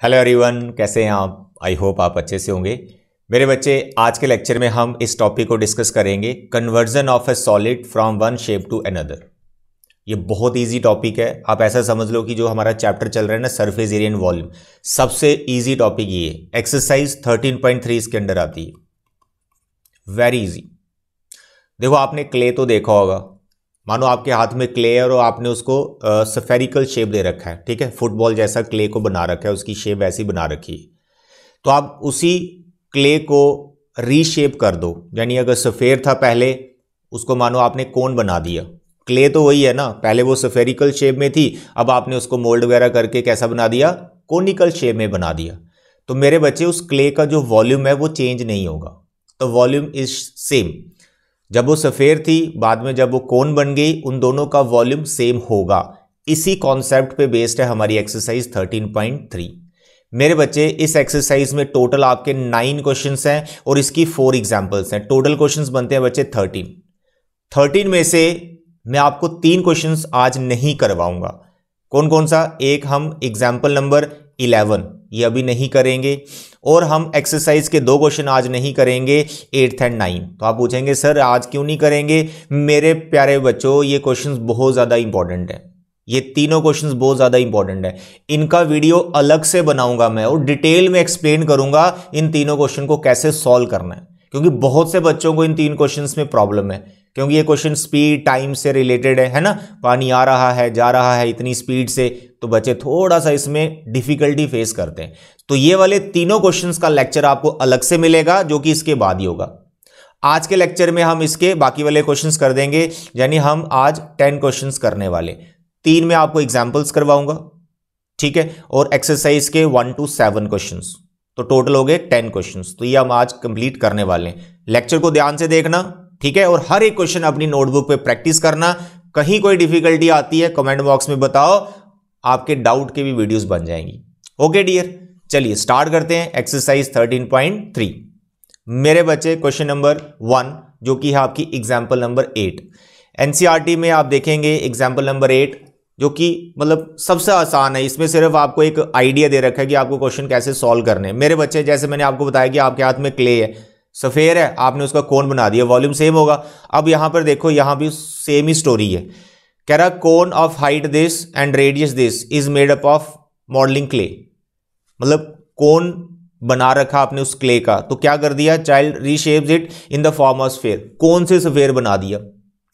Hello everyone, कैसे हैं आप? आई होप आप अच्छे से होंगे। मेरे बच्चे, आज के लेक्चर में हम इस टॉपिक को डिस्कस करेंगे, conversion of a solid from one shape to another. ये बहुत इजी टॉपिक है। आप ऐसा समझ लो कि जो हमारा चैप्टर चल रहा है ना, सरफेस एरिया एंड वॉल्यूम, सबसे इजी टॉपिक ये है। एक्सरसाइज 13.3 इसके अंडर आती है, वेरी इजी। देखो, आपने क्ले तो देखा होगा। मानो आपके हाथ में क्ले है और आपने उसको स्फेरिकल शेप दे रखा है, ठीक है, फुटबॉल जैसा क्ले को बना रखा है, उसकी शेप ऐसी बना रखी है। तो आप उसी क्ले को रीशेप कर दो, यानी अगर सफ़ेद था पहले, उसको मानो आपने कोन बना दिया। क्ले तो वही है ना, पहले वो स्फेरिकल शेप में थी, अब आपने उसको मोल्ड वगैरह करके कैसा बना दिया, कोनिकल शेप में बना दिया। तो मेरे बच्चे, उस क्ले का जो वॉल्यूम है वो चेंज नहीं होगा, तो वॉल्यूम इज सेम। जब वो सफ़ेद थी, बाद में जब वो कोन बन गई, उन दोनों का वॉल्यूम सेम होगा। इसी कॉन्सेप्ट पे बेस्ड है हमारी एक्सरसाइज 13.3। मेरे बच्चे, इस एक्सरसाइज में टोटल आपके 9 क्वेश्चंस हैं और इसकी 4 एग्जांपल्स हैं। टोटल क्वेश्चंस बनते हैं बच्चे 13 में से मैं आपको 3 क्वेश्चंस आज नहीं करवाऊंगा। कौन कौन सा? एक हम एग्जाम्पल नंबर 11 ये अभी नहीं करेंगे, और हम एक्सरसाइज के 2 क्वेश्चन आज नहीं करेंगे, 8th एंड 9। तो आप पूछेंगे सर आज क्यों नहीं करेंगे? मेरे प्यारे बच्चों, ये क्वेश्चंस बहुत ज़्यादा इंपॉर्टेंट है। ये तीनों क्वेश्चंस बहुत ज़्यादा इंपॉर्टेंट है। इनका वीडियो अलग से बनाऊंगा मैं और डिटेल में एक्सप्लेन करूंगा इन तीनों क्वेश्चन को कैसे सॉल्व करना है, क्योंकि बहुत से बच्चों को इन 3 क्वेश्चंस में प्रॉब्लम है, क्योंकि ये क्वेश्चन स्पीड टाइम से रिलेटेड है ना। पानी आ रहा है, जा रहा है इतनी स्पीड से, तो बच्चे थोड़ा सा इसमें डिफिकल्टी फेस करते हैं। तो ये वाले तीनों क्वेश्चंस का लेक्चर आपको अलग से मिलेगा, जो कि इसके बाद ही होगा। आज के लेक्चर में हम इसके बाकी वाले क्वेश्चंस कर देंगे, यानी हम आज 10 क्वेश्चंस करने वाले। 3 में आपको एग्जाम्पल्स करवाऊंगा, ठीक है, और एक्सरसाइज के 1 to 7 क्वेश्चंस, तो टोटल हो गए 10 क्वेश्चंस। तो ये हम आज कंप्लीट करने वाले हैं। लेक्चर को ध्यान से देखना, ठीक है, और हर एक क्वेश्चन अपनी नोटबुक पे प्रैक्टिस करना। कहीं कोई डिफिकल्टी आती है कमेंट बॉक्स में बताओ, आपके डाउट के भी वीडियोस बन जाएंगी। ओके डियर, चलिए स्टार्ट करते हैं एक्सरसाइज 13.3। मेरे बच्चे, क्वेश्चन नंबर 1 जो कि है आपकी एग्जाम्पल नंबर 8। एनसीईआरटी में आप देखेंगे एग्जाम्पल नंबर 8, जो कि मतलब सबसे आसान है। इसमें सिर्फ आपको एक आइडिया दे रखा है कि आपको क्वेश्चन कैसे सॉल्व करने हैं। मेरे बच्चे, जैसे मैंने आपको बताया कि आपके हाथ में क्ले है, सफ़ेद है, आपने उसका कोन बना दिया, वॉल्यूम सेम होगा। अब यहां पर देखो, यहां भी सेम ही स्टोरी है। कह रहा cone of height this and radius this is made up of modelling clay. मतलब कोन बना रखा आपने उस क्ले का, तो क्या कर दिया, child reshapes it in the form of sphere. Cone से सफेयर बना दिया,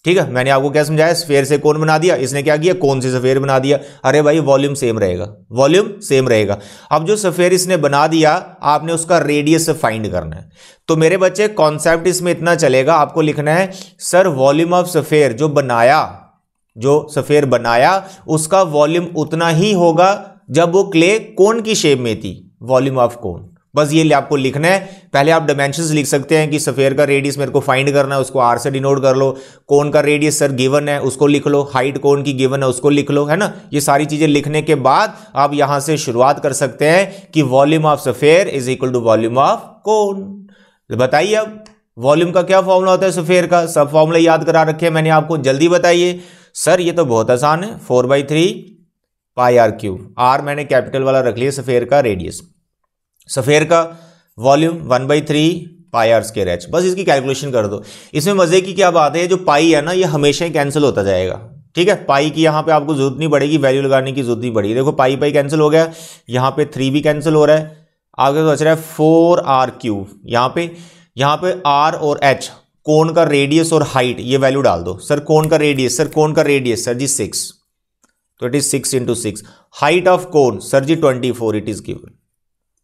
ठीक है। मैंने आपको क्या समझाया, स्फेयर से कोन बना दिया, इसने क्या किया, कोन से सफेयर बना दिया। अरे भाई, वॉल्यूम सेम रहेगा, वॉल्यूम सेम रहेगा। अब जो सफेयर इसने बना दिया, आपने उसका रेडियस फाइंड करना है। तो मेरे बच्चे, कॉन्सेप्ट इसमें इतना चलेगा, आपको लिखना है सर वॉल्यूम ऑफ सफेयर जो बनाया, जो सफेयर बनाया उसका वॉल्यूम उतना ही होगा जब वो क्ले कोन की शेप में थी, वॉल्यूम ऑफ कोन। बस ये आपको लिखना है। पहले आप डायमेंशंस लिख सकते हैं कि सफेयर का रेडियस मेरे को फाइंड करना है, उसको आर से डिनोट कर लो। कोन का रेडियस सर गिवन है, उसको लिख लो। हाइट कोन की गिवन है, उसको लिख लो, है ना। ये सारी चीजें लिखने के बाद आप यहां से शुरुआत कर सकते हैं कि volume of sphere is equal to volume of cone. बताइए अब वॉल्यूम का क्या फॉर्मूला होता है सफेयर का? सब फॉर्मूला याद करा रखे हैं मैंने आपको, जल्दी बताइए। सर ये तो बहुत आसान है, 4/3 पाई आर क्यूब। आर मैंने कैपिटल वाला रख लिया, सफेयर का रेडियस, सफेयर का volume 1/3 pi r square h. बस इसकी कैलकुलेशन कर दो। इसमें मजे की क्या बात है, जो पाई है ना, ये हमेशा ही कैंसिल होता जाएगा, ठीक है। पाई की यहाँ पे आपको जरूरत नहीं पड़ेगी, वैल्यू लगाने की जरूरत नहीं पड़ेगी। देखो पाई पाई कैंसिल हो गया, यहाँ पे 3 भी कैंसिल हो रहा है, आगे बच रहा है 4r क्यूब। यहाँ पे r और h, कोन का रेडियस और हाइट, ये वैल्यू डाल दो। सर कोन का रेडियस, सर कोन का रेडियस सर जी 6, तो it is 6 × 6। Height of cone sir ji 24, it is given.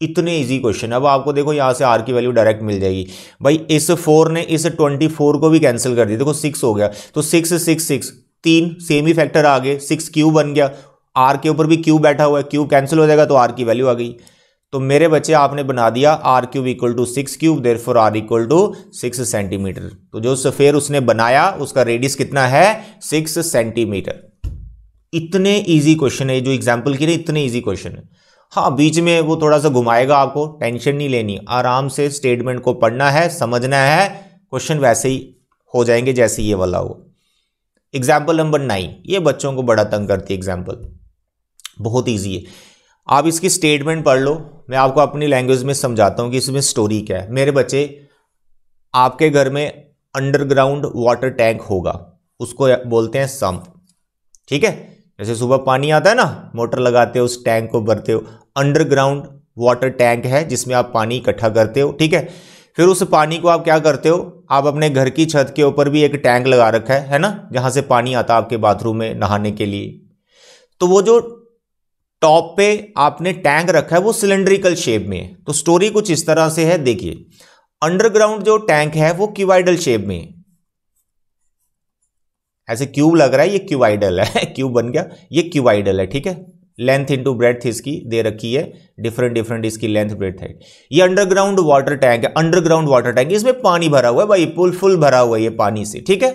इतने इजी क्वेश्चन। अब आपको देखो यहां से r की वैल्यू डायरेक्ट मिल जाएगी। भाई इस 4 ने इस 24 को भी कैंसिल कर दिया, देखो 6 हो गया, तो 6 6 6 3 सेम ही फैक्टर आ गए, 6 क्यूब बन गया। r के ऊपर भी क्यूब बैठा हुआ है, क्यूब कैंसिल हो जाएगा तो r की वैल्यू आ गई। तो मेरे बच्चे, आपने बना दिया r cube equal to 6 cube, therefore r equal to 6 centimetre. तो जो सफेयर उसने बनाया उसका रेडियस कितना है, 6 सेंटीमीटर। इतने इजी क्वेश्चन है जो एग्जाम्पल की, इतने इजी क्वेश्चन है। हाँ, बीच में वो थोड़ा सा घुमाएगा, आपको टेंशन नहीं लेनी, आराम से स्टेटमेंट को पढ़ना है, समझना है, क्वेश्चन वैसे ही हो जाएंगे जैसे ये वाला हो। एग्जाम्पल नंबर 9, ये बच्चों को बड़ा तंग करती है एग्जाम्पल, बहुत ईजी है। आप इसकी स्टेटमेंट पढ़ लो, मैं आपको अपनी लैंग्वेज में समझाता हूं कि इसमें स्टोरी क्या है। मेरे बच्चे, आपके घर में अंडरग्राउंड वाटर टैंक होगा, उसको बोलते हैं सम्प। ठीक है, जैसे सुबह पानी आता है ना, मोटर लगाते हो, उस टैंक को भरते हो, अंडरग्राउंड वाटर टैंक है जिसमें आप पानी इकट्ठा करते हो। ठीक है, फिर उस पानी को आप क्या करते हो, आप अपने घर की छत के ऊपर भी एक टैंक लगा रखा है ना, जहां से पानी आता है आपके बाथरूम में नहाने के लिए। तो वो जो टॉप पे आपने टैंक रखा है वो सिलेंड्रिकल शेप में है। तो स्टोरी कुछ इस तरह से है, देखिए अंडरग्राउंड जो टैंक है वो क्यूबाइडल शेप में है। ऐसे क्यूब लग रहा है, ये क्यूबाइडल है क्यूब बन गया, ये क्यूबाइडल है। ठीक है, लेंथ इनटू ब्रेड्थ इसकी दे रखी है, डिफरेंट इसकी लेंथ ब्रेड्थ है। ये अंडरग्राउंड वाटर टैंक है, अंडरग्राउंड वाटर टैंक, इसमें पानी भरा हुआ है भाई, फुल भरा हुआ है ये पानी से। ठीक है,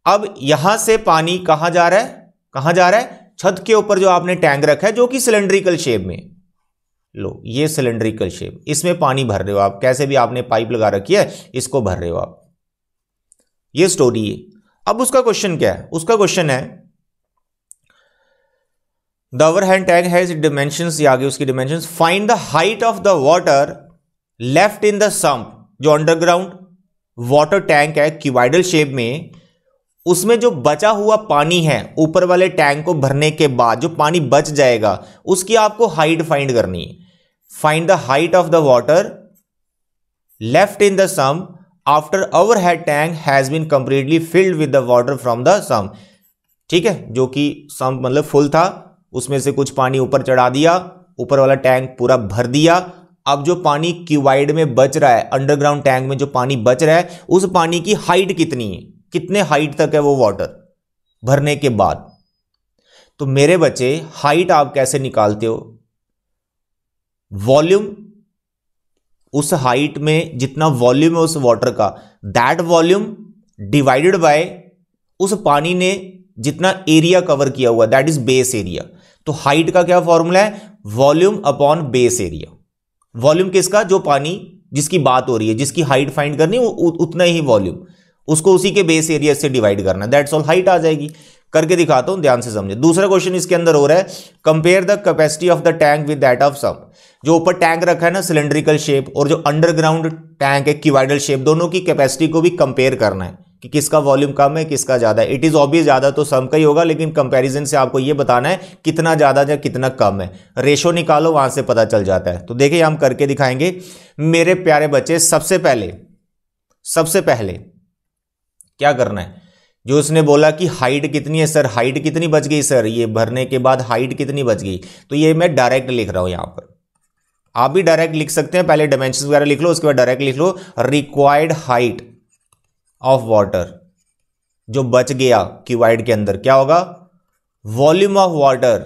अब यहां से पानी कहां जा रहा है, कहां जा रहा है, छत के ऊपर जो आपने टैंक रखा है जो कि सिलेंड्रिकल शेप में। लो, ये सिलेंड्रिकल शेप, इसमें पानी भर रहे हो आप, कैसे भी आपने पाइप लगा रखी है, इसको भर रहे हो आप। ये स्टोरी है। अब उसका क्वेश्चन क्या है, उसका क्वेश्चन है the overhead tank has dimensions, ये आगे उसकी dimensions, find the height of the water left in the sump. जो अंडरग्राउंड वाटर टैंक है क्यूबाइडल शेप में, उसमें जो बचा हुआ पानी है ऊपर वाले टैंक को भरने के बाद जो पानी बच जाएगा उसकी आपको हाइट फाइंड करनी है। Find the height of the water left in the sump after overhead tank has been completely filled with the water from the sump. ठीक है, जो कि सम्प मतलब फुल था, उसमें से कुछ पानी ऊपर चढ़ा दिया, ऊपर वाला टैंक पूरा भर दिया। अब जो पानी क्यूबाइड में बच रहा है, अंडरग्राउंड टैंक में जो पानी बच रहा है, उस पानी की हाइट कितनी है, कितने हाइट तक है वो वाटर भरने के बाद। तो मेरे बच्चे, हाइट आप कैसे निकालते हो, वॉल्यूम, उस हाइट में जितना वॉल्यूम है उस वाटर का, दैट वॉल्यूम डिवाइडेड बाय उस पानी ने जितना एरिया कवर किया हुआ, दैट इज बेस एरिया। तो हाइट का क्या फॉर्मूला है, volume upon base area. Volume किसका, जो पानी जिसकी बात हो रही है, जिसकी हाइट फाइंड करनी उतना ही वॉल्यूम, उसको उसी के बेस एरिया से डिवाइड करना, दैट्स ऑल, हाइट आ जाएगी। करके दिखाता हूं, ध्यान से समझे। दूसरा क्वेश्चन इसके अंदर हो रहा है, compare the capacity of the tank with that of sump. जो ऊपर टैंक रखा है ना सिलेंड्रिकल शेप, और जो अंडरग्राउंड टैंक है क्यूबाइडल शेप, दोनों की कैपेसिटी को भी कंपेयर करना है कि किसका वॉल्यूम कम है किसका ज्यादा है। इट इज ऑब्वियस ज्यादा तो सम्प का ही होगा, लेकिन कंपैरिजन से आपको यह बताना है कितना ज्यादा या कितना कम है। रेशो निकालो, वहां से पता चल जाता है। तो देखिए हम करके दिखाएंगे मेरे प्यारे बच्चे। सबसे पहले क्या करना है, जो उसने बोला कि हाइट कितनी है सर, हाइट कितनी बच गई सर, ये भरने के बाद हाइट कितनी बच गई, तो ये मैं डायरेक्ट लिख रहा हूं यहां पर। आप भी डायरेक्ट लिख सकते हैं, पहले डायमेंशंस वगैरह लिख लो, उसके बाद डायरेक्ट लिख लो रिक्वायर्ड हाइट ऑफ वाटर, जो बच गया क्यूबाइड के अंदर क्या होगा, volume of water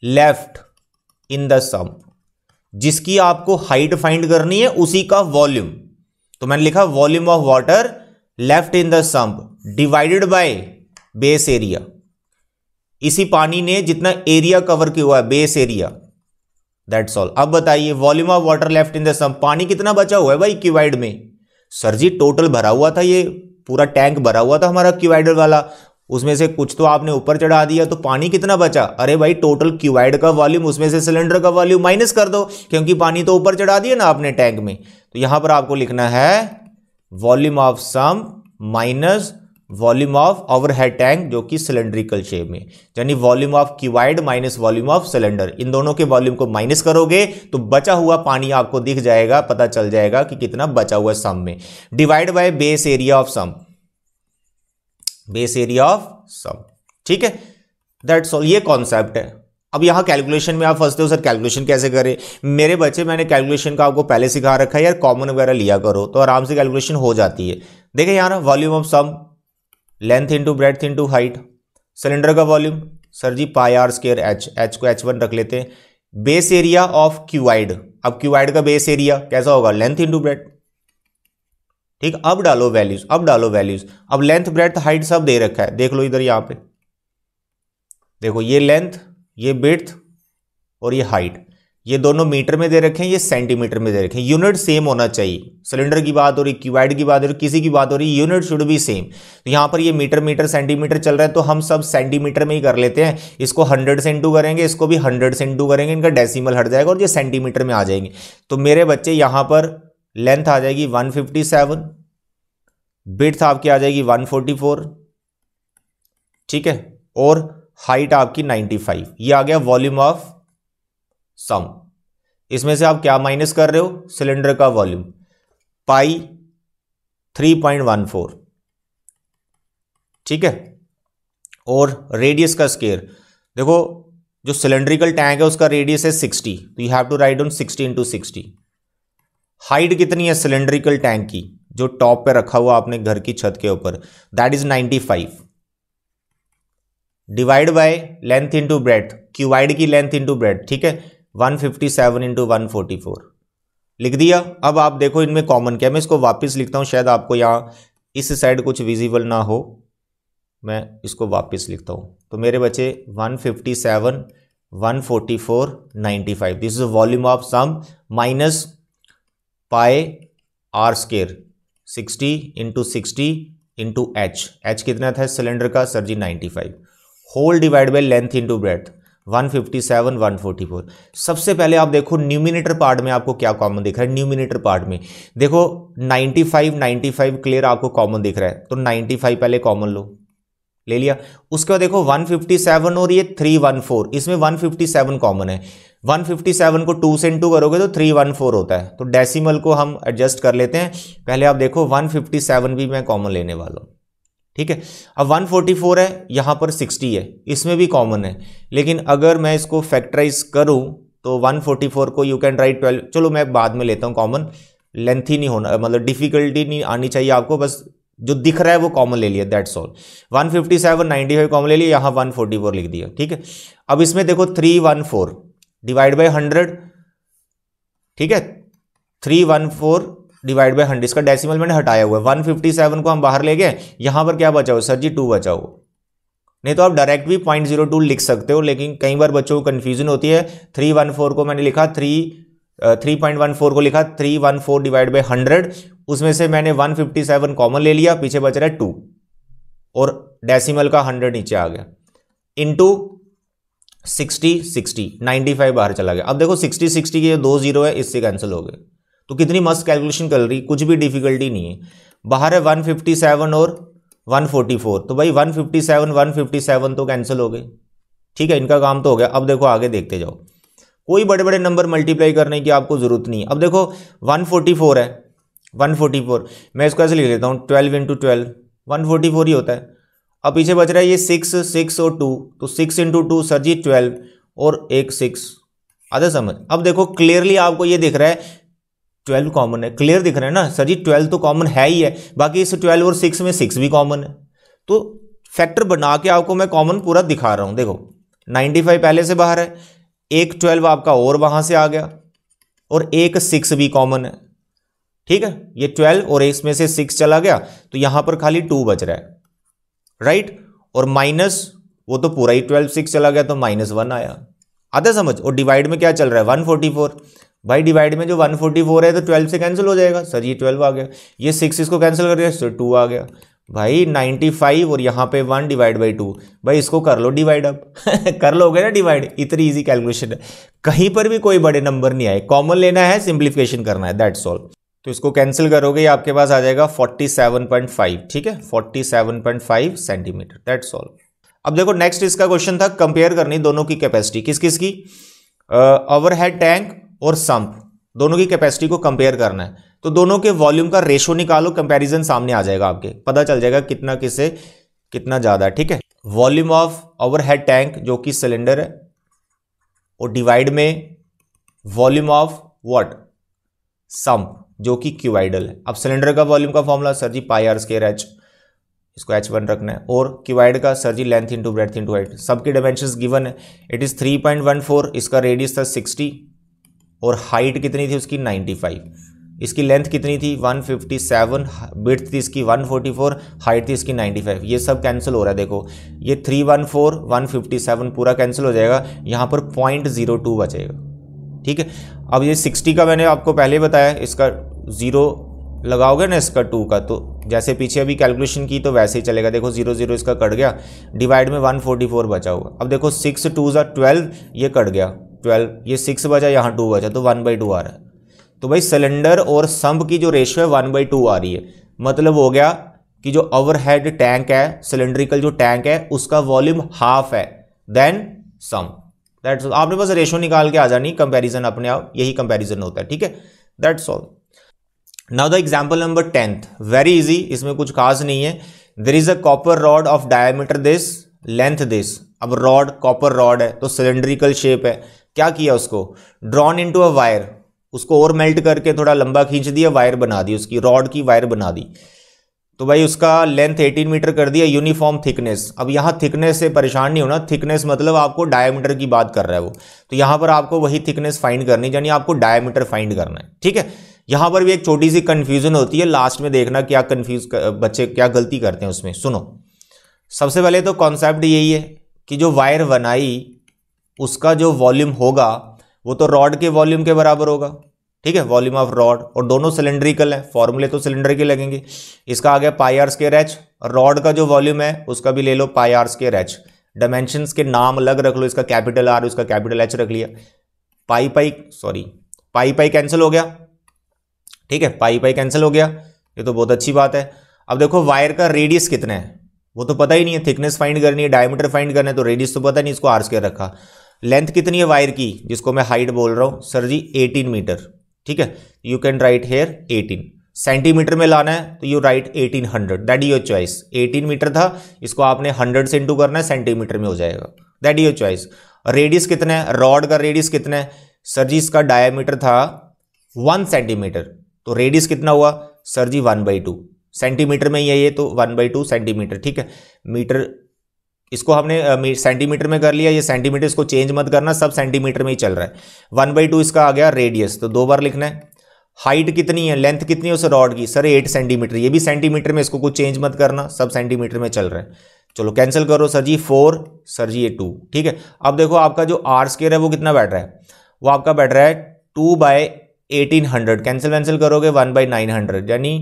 left in the sump, जिसकी आपको हाइट फाइंड करनी है उसी का वॉल्यूम। तो मैंने लिखा volume of water left in the sump divided by base area. इसी पानी ने जितना एरिया कवर किया हुआ है, बेस एरिया, दैट्स ऑल। अब बताइए volume of water left in the sump, पानी कितना बचा हुआ है भाई क्यूबाइड में। सर जी टोटल भरा हुआ था, ये पूरा टैंक भरा हुआ था हमारा क्यूबाइड वाला, उसमें से कुछ तो आपने ऊपर चढ़ा दिया, तो पानी कितना बचा। अरे भाई टोटल क्यूबाइड का वॉल्यूम, उसमें से सिलेंडर का वॉल्यूम माइनस कर दो, क्योंकि पानी तो ऊपर चढ़ा दिया ना आपने टैंक में। तो यहां पर आपको लिखना है volume of sump minus volume of overhead tank, जो कि सिलेंड्रिकल शेप में, यानी volume of cuboid minus volume of cylinder. इन दोनों के वॉल्यूम को माइनस करोगे तो बचा हुआ पानी आपको दिख जाएगा, पता चल जाएगा कि कितना बचा हुआ है सम्प में, divide by base area of sump, base area of sump. ठीक है, दैट्स ऑल, ये कॉन्सेप्ट है। अब यहां कैलकुलेशन में आप फंसते हो, सर कैलकुलेशन कैसे करें। मेरे बच्चे, मैंने कैलकुलेशन का आपको पहले सिखा रखा है यार, कॉमन वगैरह लिया करो तो आराम से कैलकुलेशन हो जाती है। देखिए यहां ना, volume of sump length into breadth into height, cylinder का volume sir ji pi r square H, H को H1 रख लेते हैं, बेस एरिया ऑफ क्यूबाइड। अब क्यूबाइड का बेस एरिया कैसा होगा, लेंथ इंटू ब्रेड्थ। ठीक, अब डालो वैल्यूज, अब लेंथ ब्रेड्थ हाइट सब दे रखा है, देख लो इधर, यहां पे देखो, ये लेंथ, ये ब्रेड्थ और ये हाइट, ये दोनों मीटर में दे रखे हैं, ये सेंटीमीटर में दे रखे हैं। यूनिट सेम होना चाहिए। सिलेंडर की बात हो रही, क्यूबाइड की बात हो रही, किसी की बात हो रही, यूनिट शुड बी सेम। तो यहाँ पर ये मीटर मीटर सेंटीमीटर चल रहा है तो हम सब सेंटीमीटर में ही कर लेते हैं। इसको 100 से इंटू करेंगे, इसको भी 100 से इंटू करेंगे, इनका डेसिमल हट जाएगा और ये सेंटीमीटर में आ जाएंगे। तो मेरे बच्चे यहाँ पर लेंथ आ जाएगी 157, विड्थ आपकी आ जाएगी 144, ठीक है, और हाइट आपकी 95। ये आ गया वॉल्यूम ऑफ सम। इसमें से आप क्या माइनस कर रहे हो? सिलेंडर का वॉल्यूम, पाई 3.14, ठीक है, और रेडियस का स्क्वायर। देखो जो सिलेंड्रिकल टैंक है उसका रेडियस है 60, तो you have to write down 60 into 60। Height कितनी है सिलेंड्रिकल टैंक की, जो टॉप पे रखा हुआ आपने घर की छत के ऊपर, that is 95, divide by length into breadth, cuboid की लेंथ इंटू ब्रेड्थ, ठीक है, 157 इंटू 144 लिख दिया। अब आप देखो इनमें कॉमन क्या है, मैं इसको वापस लिखता हूं, शायद आपको यहाँ इस साइड कुछ विजिबल ना हो, मैं इसको वापस लिखता हूं। तो मेरे बच्चे 157, 144, 95, this is volume of sump minus pi r square 60 into 60 into h कितना था सिलेंडर का sir ji 95, whole divide by length into breadth 157, 144। सबसे पहले आप देखो न्यूमिनेटर पार्ट में आपको क्या कॉमन दिख रहा है। न्यूमिनेटर पार्ट में देखो 95 क्लियर आपको कॉमन दिख रहा है, तो 95 पहले कॉमन लो, ले लिया। उसके बाद देखो 157 और ये 314, इसमें 157 कॉमन है। 157 को 2 से इंटू करोगे तो 314 होता है, तो डेसिमल को हम एडजस्ट कर लेते हैं। पहले आप देखो 157 भी मैं कॉमन लेने वाला हूं, ठीक है। अब 144 है, यहां पर 60 है, इसमें भी कॉमन है, लेकिन अगर मैं इसको फैक्टराइज करूं तो 144 को यू कैन राइट 12, चलो मैं बाद में लेता हूं कॉमन, लेंथ ही नहीं होना, मतलब डिफिकल्टी नहीं आनी चाहिए आपको, बस जो दिख रहा है वो कॉमन ले लिया, दैट्स ऑल। 157, 95 कॉमन ले लिया, यहां 144 लिख दिया, ठीक है। अब इसमें देखो 314 डिवाइड बाय 100, ठीक है, 314 डिवाइड बाय 100, इसका डेसिमल मैंने हटाया हुआ है। 157 को हम बाहर ले गए, यहां पर क्या बचा हो सर जी 2 बचा हो, नहीं तो आप डायरेक्ट भी 0.02 लिख सकते हो, लेकिन कई बार बच्चों को कंफ्यूजन होती है। 314 को मैंने लिखा 3.14 को लिखा 314 डिवाइड बाय 100, उसमें से मैंने 157 कॉमन ले लिया, पीछे बच रहा है 2 और डेसिमल का 100 नीचे आ गया, इनटू 60 95 बाहर चला गया। अब देखो 60 के 2 0 है, इससे कैंसिल हो गए। तो कितनी मस्त कैलकुलेशन कर रही, कुछ भी डिफिकल्टी नहीं है। बाहर है 157 और 144, तो भाई 157 तो कैंसिल हो गए, ठीक है, इनका काम तो हो गया। अब देखो आगे देखते जाओ, कोई बड़े बड़े नंबर मल्टीप्लाई करने की आपको जरूरत नहीं है। अब देखो 144 है, 144 मैं इसको ऐसे लिख लेता हूँ 12 इंटू 12, 144 ही होता है। अब पीछे बच रहा है ये 6 और 2, तो 6 इंटू 2 सर जी 12 और एक 6, आधा समझ। अब देखो क्लियरली आपको ये दिख रहा है 12 कॉमन है, क्लियर दिख रहा है ना सर जी, 12 तो कॉमन है ही है, बाकी इस 12 और 6 में 6 भी कॉमन है। तो फैक्टर बना के आपको मैं कॉमन पूरा दिखा रहा हूं। देखो 95 पहले से बाहर है, एक 12 आपका और वहां से आ गया, और एक 6 भी कॉमन है, ठीक है। ये 12 और इसमें से 6 चला गया, तो यहां पर खाली 2 बच रहा है, राइट। और माइनस वो तो पूरा ही 12 6 चला गया, तो -1 आया, आधा समझ। और डिवाइड में क्या चल रहा है 144, भाई डिवाइड में जो 144 है तो 12 से कैंसिल हो जाएगा, सर ये 12 आ गया, ये 6 इसको कैंसिल कर दिया, तो 2 आ गया भाई 95 और यहाँ पे 1 डिवाइड बाई 2, भाई इसको कर लो डिवाइड अब कर लोगे ना डिवाइड, इतनी इजी कैलकुलेशन है, कहीं पर भी कोई बड़े नंबर नहीं आए, कॉमन लेना है, सिंप्लीफिकेशन करना है, दैट्स ऑल। तो इसको कैंसिल करोगे आपके पास आ जाएगा 47.5, ठीक है, 47.5 सेंटीमीटर, दैट्स ऑल। अब देखो नेक्स्ट इसका क्वेश्चन था कंपेयर करनी दोनों की कैपेसिटी, किस किस की, ओवरहेड टैंक और सम्प, दोनों की कैपेसिटी को कंपेयर करना है। तो दोनों के वॉल्यूम का रेशो निकालो, कंपैरिजन सामने आ जाएगा, आपके पता चल जाएगा कितना किससे कितना ज्यादा है, ठीक है। वॉल्यूम ऑफ ओवरहेड टैंक जो कि सिलेंडर है, और डिवाइड में वॉल्यूम ऑफ व्हाट, सम्प जो कि क्यूबाइडल है। अब सिलेंडर का वॉल्यूम का formula sir ji pi r square h, इसको h1 रखना है, और क्यूबाइड का sir ji length into breadth into height, सबकी डायमेंशंस गिवन है, इट इज 3.14, इसका रेडियस था 60 और हाइट कितनी थी उसकी 95, इसकी लेंथ कितनी थी 157, विड्थ थी इसकी 144, हाइट थी इसकी 95, ये सब कैंसिल हो रहा है। देखो ये 314, 157 पूरा कैंसिल हो जाएगा, यहाँ पर 0.02 बचेगा, ठीक है। अब ये 60 का मैंने आपको पहले बताया, इसका 0 लगाओगे ना इसका 2 का, तो जैसे पीछे अभी कैलकुलेशन की तो वैसे ही चलेगा। देखो 0 0 इसका कट गया, डिवाइड में 144 बचा होगा। अब देखो 6 2 12, ये कट गया 12, ये 6 बचा, यहाँ 2 बचा, तो 1/2 आ रहा है। तो भाई सिलेंडर और सम्प की जो रेशियो है 1/2 आ रही है। मतलब हो गया कि जो ओवरहेड टैंक है, सिलेंड्रिकल जो टैंक है, उसका वॉल्यूम हाफ है देन सम। दैट्स आपने बस रेशियो निकाल के आ जानी, कंपैरिजन अपने आप, यही कंपैरिजन होता है, ठीक है। That's all. Now the example number 10th, very easy, इसमें कुछ खास नहीं है। There is a copper rod of diameter this, length this. अब रॉड कॉपर रॉड है तो सिलेंड्रिकल शेप है, क्या किया उसको, ड्रॉन इनटू अ वायर, उसको और मेल्ट करके थोड़ा लंबा खींच दिया, वायर बना दी, उसकी रॉड की वायर बना दी। तो भाई उसका लेंथ 18 मीटर कर दिया, यूनिफॉर्म थिकनेस। अब यहाँ थिकनेस से परेशान नहीं होना, थिकनेस मतलब आपको डायमीटर की बात कर रहा है वो, तो यहाँ पर आपको वही थिकनेस फाइंड करनी, यानी आपको डायमीटर फाइंड करना है, ठीक है। यहाँ पर भी एक छोटी सी कंफ्यूजन होती है, लास्ट में देखना क्या बच्चे क्या गलती करते हैं उसमें। सुनो, सबसे पहले तो कॉन्सेप्ट यही है कि जो वायर बनाई उसका जो वॉल्यूम होगा वो तो रॉड के वॉल्यूम के बराबर होगा, ठीक है, वॉल्यूम ऑफ रॉड, और दोनों सिलेंड्रिकल है, फॉर्मूले तो सिलेंडर के लगेंगे। इसका आ गया पाई आर स्क्वायर एच, रॉड का जो वॉल्यूम है उसका भी ले लो पाई आर स्क्वायर एच। डायमेंशंस के नाम अलग रख लो, इसका कैपिटल आर, उसका कैपिटल एच रख लिया। पाई पाई कैंसिल हो गया, ठीक है, पाई कैंसिल हो गया, ये तो बहुत अच्छी बात है। अब देखो वायर का रेडियस कितना है वो तो पता ही नहीं है, थिकनेस फाइंड करनी है, डायमीटर फाइंड करना है, तो रेडियस तो पता नहीं, इसको आर स्क्वायर रखा। लेंथ कितनी है वायर की, जिसको मैं हाइट बोल रहा हूं, सर जी 18 मीटर, ठीक है। You can write here 18, centimetre में लाना है तो you write 1800, that is your choice. 18 metre था, इसको आपने 100 से इंटू करना है, सेंटीमीटर में हो जाएगा, that is your choice. Radius कितना है, रॉड का रेडियस कितना है, सर जी इसका डायमीटर था 1 सेंटीमीटर, तो रेडियस कितना हुआ, सर जी 1/2, सेंटीमीटर में ही है ये, तो 1/2 सेंटीमीटर, ठीक है। मीटर इसको हमने सेंटीमीटर में कर लिया, ये सेंटीमीटर, इसको चेंज मत करना, सब सेंटीमीटर में ही चल रहा है। 1/2 इसका आ गया रेडियस, तो 2 बार लिखना है। हाइट कितनी है, लेंथ कितनी है उस रॉड की, सर 8 सेंटीमीटर, ये भी सेंटीमीटर में, इसको कुछ चेंज मत करना, सब सेंटीमीटर में चल रहा है। चलो कैंसिल करो, सर जी 4, सर जी ये 2, ठीक है। अब देखो आपका जो आर स्क्वायर है वो कितना बैठ रहा है, वो आपका बैठ रहा है 2/1800, कैंसिल करोगे 1/900, यानी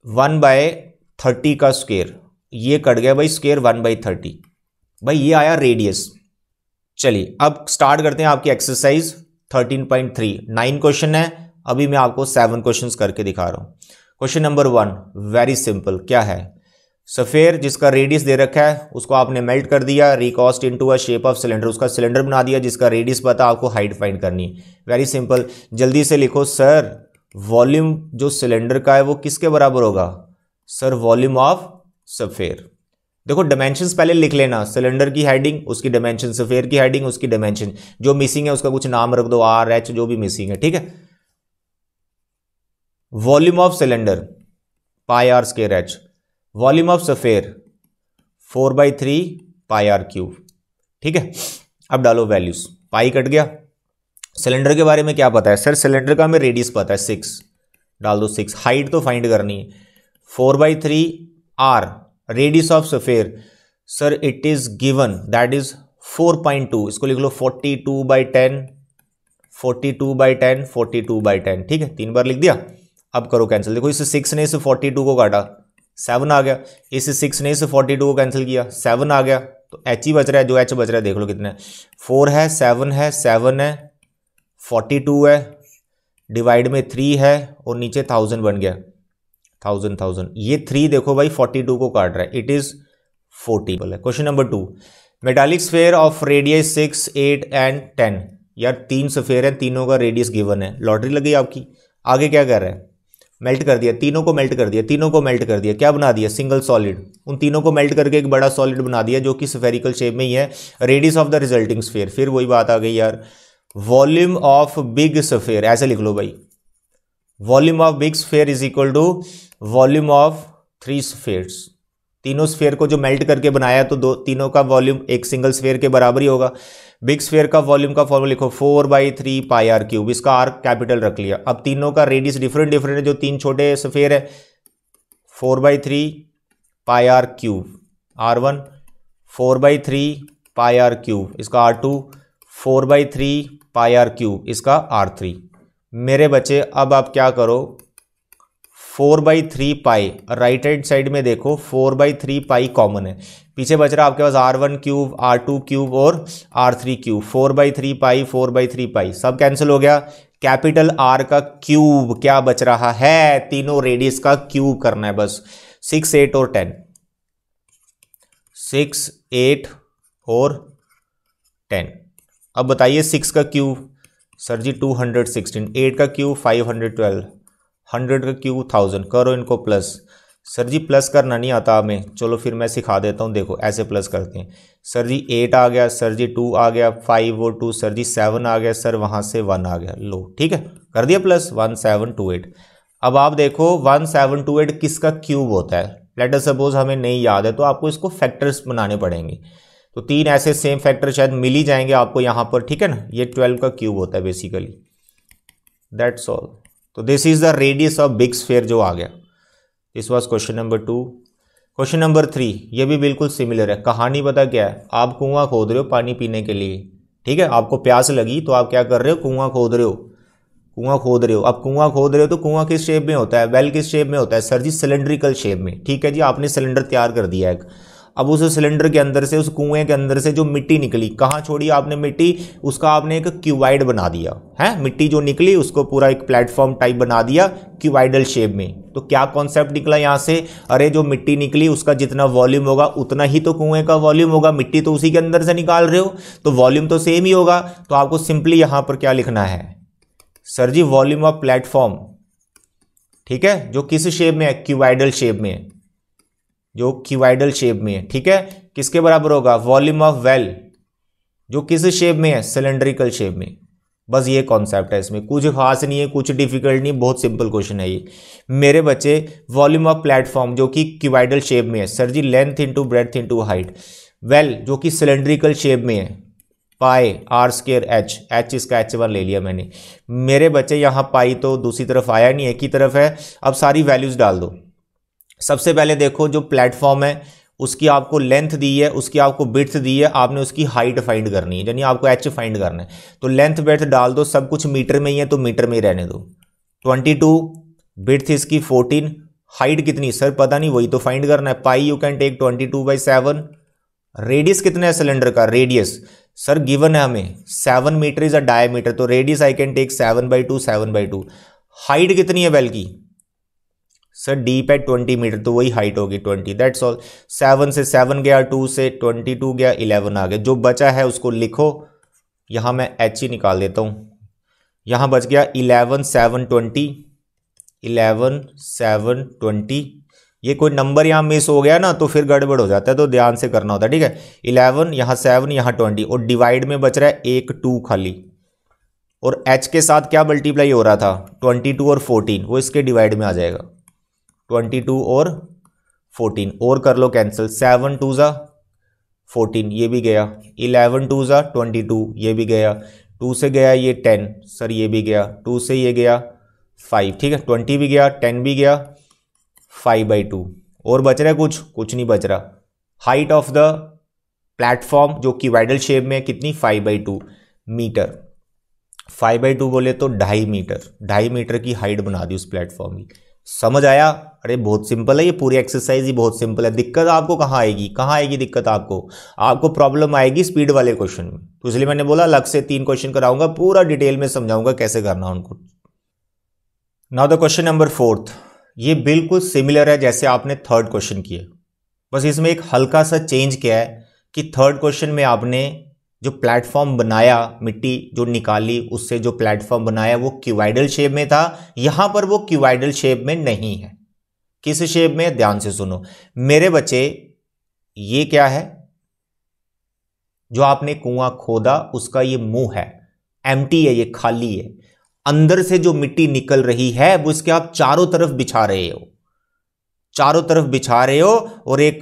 1/30 का स्क्वायर, ये कट गया भाई स्क्वायर 1/30, भाई ये आया रेडियस। चलिए अब स्टार्ट करते हैं आपकी एक्सरसाइज 13.3, 9 क्वेश्चन है, अभी मैं आपको 7 क्वेश्चंस करके दिखा रहा हूं। क्वेश्चन नंबर 1 वेरी सिंपल, क्या है, सफेयर जिसका रेडियस दे रखा है उसको आपने मेल्ट कर दिया, recast into a shape of cylinder, उसका सिलेंडर बना दिया जिसका रेडियस पता, आपको हाइट फाइंड करनी है। वेरी सिंपल, जल्दी से लिखो सर वॉल्यूम जो सिलेंडर का है वो किसके बराबर होगा, सर वॉल्यूम ऑफ सफेयर। देखो डायमेंशंस पहले लिख लेना, सिलेंडर की हेडिंग उसकी डायमेंशन, सफेयर की हेडिंग उसकी डायमेंशन, जो मिसिंग है उसका कुछ नाम रख दो, आर एच जो भी मिसिंग है, ठीक है। Volume of cylinder pi r square h, volume of sphere 4/3 pi r cube, ठीक है। अब डालो वैल्यूज, पाई कट गया। सिलेंडर के बारे में क्या पता है, सर सिलेंडर का हमें रेडियस पता है 6, डाल दो 6, हाइट तो फाइंड करनी है 4/3 r, radius of sphere sir it is given that is 4.2, इसको लिख लो 42/10, 42/10, 42/10, ठीक है, 3 बार लिख दिया। अब करो कैंसिल, देखो इस 6 ने इस 42 को काटा 7 आ गया, इस 6 ने इस 42 को कैंसिल किया 7 आ गया, तो एच ही बच रहा है, जो एच बच रहा है देख लो कितना है, 4 है 7 है 7 है 42 है, डिवाइड में 3 है और नीचे 1000 बन गया, 1000, ये 3 देखो भाई 42 को काट रहा है, it is 40। Question number 2, metallic sphere of radius 6, 8 and 10, यार 3 स्फेयर है, तीनों का रेडियस गिवन है, लॉटरी लगी आपकी। आगे क्या कर रहा है, मेल्ट कर दिया, तीनों को मेल्ट कर दिया, तीनों को मेल्ट कर दिया, क्या बना दिया, सिंगल सॉलिड, उन तीनों को मेल्ट करके एक बड़ा सॉलिड बना दिया जो कि स्फेरिकल शेप में ही है। Radius of the resulting sphere, फिर वही बात आ गई यार, वॉल्यूम ऑफ बिग स्फेयर, ऐसे लिख लो भाई, volume of big sphere is equal to volume of 3 spheres, तीनों स्फेयर को जो मेल्ट करके बनाया तो तीनों का वॉल्यूम एक सिंगल स्फेयर के बराबर ही होगा। बिग स्फेयर का वॉल्यूम का फॉर्मूला लिखो 4/3 पाई आर क्यूब, इसका आर कैपिटल रख लिया। अब तीनों का रेडियस डिफरेंट है, जो 3 छोटे स्फेयर है 4/3 pi r cube R1, 4/3 pi r cube, इसका R2 4/3 पाई आर क्यूब, इसका R3। मेरे बच्चे अब आप क्या करो, 4/3 पाई, राइट हैंड साइड में देखो 4/3 पाई कॉमन है, पीछे बच रहा आपके पास R1 क्यूब, R2 क्यूब और R3 क्यूब। 4/3 पाई, 4/3 पाई सब कैंसिल हो गया। कैपिटल R का क्यूब क्या बच रहा है, तीनों रेडियस का क्यूब करना है बस। 6, 8 और 10, 6, 8 और 10। अब बताइए 6 का क्यूब, सर जी 216, 8 का क्यूब 512, 100 का क्यूब 1000, करो इनको प्लस। सर जी प्लस करना नहीं आता हमें, चलो फिर मैं सिखा देता हूँ, देखो ऐसे प्लस करते हैं। सर जी 8 आ गया, सर जी 2 आ गया, 5 और 2, सर जी 7 आ गया, सर वहाँ से 1 आ गया, लो ठीक है कर दिया प्लस। 1728। अब आप देखो 1728 किसका क्यूब होता है, लेट अस सपोज हमें नहीं याद है तो आपको इसको फैक्टर्स बनाने पड़ेंगे, तो 3 ऐसे सेम फैक्टर शायद मिल ही जाएंगे आपको यहाँ पर, ठीक है ना। ये 12 का क्यूब होता है बेसिकली, दैट्स ऑल। तो this is the radius of big sphere जो आ गया। This was question number 2। Question number 3 ये भी बिल्कुल सिमिलर है। कहानी पता क्या है, आप कुआं खोद रहे हो पानी पीने के लिए, ठीक है, आपको प्यास लगी तो आप क्या कर रहे हो, कुआं खोद रहे हो, कुआं खोद रहे हो। अब कुआं खोद रहे हो तो कुआं किस शेप में होता है, वेल किस शेप में होता है, सर जी सिलेंड्रिकल शेप में, ठीक है जी। आपने सिलेंडर तैयार कर दिया एक, अब उस सिलेंडर के अंदर से, उस कुएं के अंदर से जो मिट्टी निकली, कहाँ छोड़ी आपने मिट्टी, उसका आपने एक क्यूबाइड बना दिया है, मिट्टी जो निकली उसको पूरा एक प्लेटफॉर्म टाइप बना दिया क्यूबाइडल शेप में। तो क्या कॉन्सेप्ट निकला यहाँ से, अरे जो मिट्टी निकली उसका जितना वॉल्यूम होगा उतना ही तो कुएं का वॉल्यूम होगा, मिट्टी तो उसी के अंदर से निकाल रहे हो तो वॉल्यूम तो सेम ही होगा। तो आपको सिंपली यहाँ पर क्या लिखना है, sir ji volume of platform, ठीक है, जो किस शेप में है, क्यूबाइडल शेप में है, जो क्यूबाइडल शेप में है, ठीक है, किसके बराबर होगा, वॉल्यूम ऑफ वेल जो किस शेप में है, सिलेंड्रिकल शेप में। बस ये कॉन्सेप्ट है, इसमें कुछ खास नहीं है, कुछ डिफिकल्ट नहीं, बहुत सिंपल क्वेश्चन है ये मेरे बच्चे। वॉल्यूम ऑफ प्लेटफॉर्म जो कि क्यूबाइडल शेप में है, sir ji length into breadth into height. Well जो कि सिलेंड्रिकल शेप में है, पाई R² H, H इसका H1 ले लिया मैंने मेरे बच्चे। यहाँ पाई तो दूसरी तरफ आया नहीं, एक ही तरफ है। अब सारी वैल्यूज डाल दो। सबसे पहले देखो जो प्लेटफॉर्म है उसकी आपको लेंथ दी है, उसकी आपको विड्थ दी है, आपने उसकी हाइट फाइंड करनी है, यानी आपको H फाइंड करना है। तो लेंथ विड्थ डाल दो, सब कुछ मीटर में ही है तो मीटर में ही रहने दो। 22, विड्थ इसकी 14, हाइट कितनी सर पता नहीं, वही तो फाइंड करना है। पाई यू कैन टेक 22/7। रेडियस कितना है सिलेंडर का, रेडियस सर गिवन है हमें 7 मीटर इज अ डायमीटर, तो radius I can take 7/2, 7/2। Height कितनी है वेल की, सर डीप है 20 मीटर, तो वही हाइट होगी 20, दैट्स ऑल। 7 से 7 गया, 2 से 22 गया, 11 आ गया। जो बचा है उसको लिखो, यहाँ मैं H ही निकाल देता हूँ। यहाँ बच गया 11 7 20, 11 7 20। ये कोई नंबर यहाँ मिस हो गया ना तो फिर गड़बड़ हो जाता है, तो ध्यान से करना होता है, ठीक है। 11 यहाँ 7 यहाँ 20, और डिवाइड में बच रहा है 1 2 खाली, और H के साथ क्या मल्टीप्लाई हो रहा था, 22 और 14, वो इसके डिवाइड में आ जाएगा। 22 और 14 और कर लो कैंसिल, 7 2 ज़ा 14 ये भी गया, 11 2 ज़ा 22 ये भी गया, 2 से गया ये 10 सर ये भी गया, 2 से ये गया 5, ठीक है, 20 भी गया, 10 भी गया, 5/2। और बच रहा है कुछ नहीं बच रहा। हाइट ऑफ द प्लेटफॉर्म जो क्यूबाइडल शेप में कितनी, 5/2 मीटर। 5/2 बोले तो 2.5 मीटर, 2.5 मीटर की हाइट बना दी उस प्लेटफॉर्म की। समझ आया, अरे बहुत सिंपल है ये पूरी एक्सरसाइज ही बहुत सिंपल है। दिक्कत आपको कहाँ आएगी दिक्कत आपको प्रॉब्लम आएगी स्पीड वाले क्वेश्चन में, तो इसलिए मैंने बोला अलग से 3 क्वेश्चन कराऊंगा, पूरा डिटेल में समझाऊंगा कैसे करना उनको। नाउ द क्वेश्चन नंबर 4, ये बिल्कुल सिमिलर है जैसे आपने थर्ड क्वेश्चन किया, बस इसमें एक हल्का सा चेंज किया है कि थर्ड क्वेश्चन में आपने जो प्लेटफॉर्म बनाया, मिट्टी जो निकाली उससे जो प्लेटफॉर्म बनाया वो क्यूबाइडल शेप में था, यहां पर वो क्यूबाइडल शेप में नहीं है। किस शेप में, ध्यान से सुनो मेरे बच्चे। ये क्या है, जो आपने कुआं खोदा उसका ये मुंह है, एम्प्टी है, ये खाली है। अंदर से जो मिट्टी निकल रही है वो इसके आप चारों तरफ बिछा रहे हो, और एक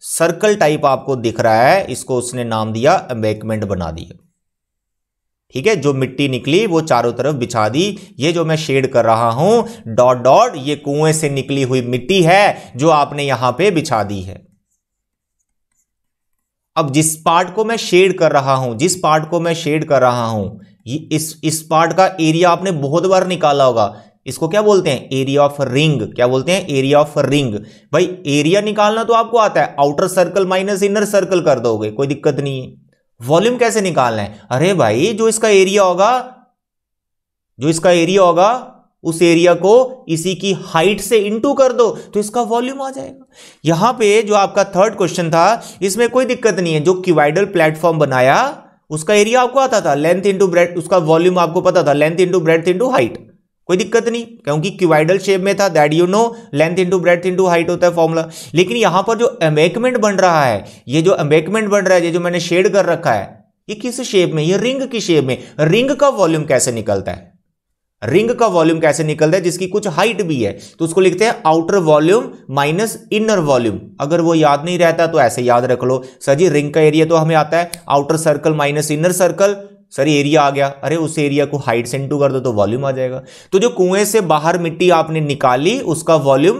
सर्कल टाइप आपको दिख रहा है, इसको उसने नाम दिया एम्बैंकमेंट बना दिया, ठीक है। जो मिट्टी निकली वो चारों तरफ बिछा दी। ये जो मैं शेड कर रहा हूं डॉट डॉट, ये कुएं से निकली हुई मिट्टी है जो आपने यहां पे बिछा दी है। अब जिस पार्ट को मैं शेड कर रहा हूं ये इस पार्ट का एरिया आपने बहुत बार निकाला होगा। इसको क्या बोलते हैं? Area of ring. क्या बोलते हैं? Area of ring. भाई एरिया निकालना तो आपको आता है, outer circle minus inner circle कर दोगे, कोई दिक्कत नहीं है। वॉल्यूम कैसे निकालना है? अरे भाई जो इसका एरिया होगा उस एरिया को इसी की हाइट से इनटू कर दो तो इसका वॉल्यूम आ जाएगा। यहां पे जो आपका थर्ड क्वेश्चन था इसमें कोई दिक्कत नहीं है, जो क्यूबाइडल प्लेटफॉर्म बनाया उसका एरिया आपको आता था, लेंथ इंटू ब्रेड्थ, उसका वॉल्यूम आपको पता था, length into breadth into height, कोई दिक्कत नहीं क्योंकि क्यूबाइडल शेप में था, that you know, length into breadth into height होता है फॉर्मूला। लेकिन यहां पर जो एम्बैंकमेंट बन रहा है, ये जो एम्बैंकमेंट बन रहा है, ये जो मैंने शेड कर रखा है, ये किस शेप में? ये रिंग की शेप में। रिंग का वॉल्यूम कैसे निकलता है? रिंग का वॉल्यूम कैसे निकलता है जिसकी कुछ हाइट भी है? तो उसको लिखते हैं outer volume minus inner volume. अगर वो याद नहीं रहता तो ऐसे याद रख लो, सर जी रिंग का एरिया तो हमें आता है outer circle minus inner circle, sir area आ गया, अरे उस एरिया को हाइट से इनटू कर दो तो वॉल्यूम आ जाएगा। तो जो कुएं से बाहर मिट्टी आपने निकाली उसका वॉल्यूम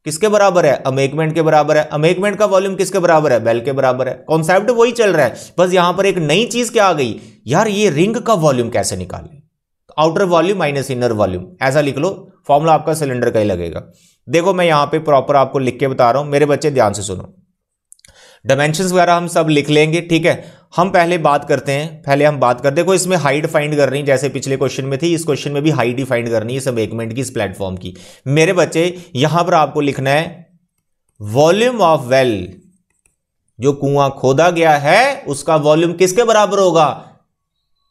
किसके बराबर है? एम्बैंकमेंट के बराबर है। एम्बैंकमेंट का वॉल्यूम किसके बराबर है? बेल के बराबर है। कॉन्सेप्ट वही चल रहा है, बस यहां पर एक नई चीज क्या आ गई यार, ये रिंग का वॉल्यूम कैसे निकालें? Outer volume minus inner volume, ऐसा लिख लो, फॉर्मूला आपका सिलेंडर का ही लगेगा। देखो मैं यहां पे प्रॉपर आपको लिख के बता रहा हूं, मेरे बच्चे ध्यान से सुनो। डायमेंशंस वगैरह हम सब लिख लेंगे, ठीक है। हम पहले बात करते हैं, देखो इसमें हाइट फाइंड कर रही है जैसे पिछले क्वेश्चन में थी, इस क्वेश्चन में भी हाइट ही फाइंड करनी है इस एम्बैंकमेंट की, इस प्लेटफॉर्म की। मेरे बच्चे यहां पर आपको लिखना है वॉल्यूम ऑफ वेल, जो कुआं खोदा गया है उसका वॉल्यूम किसके बराबर होगा?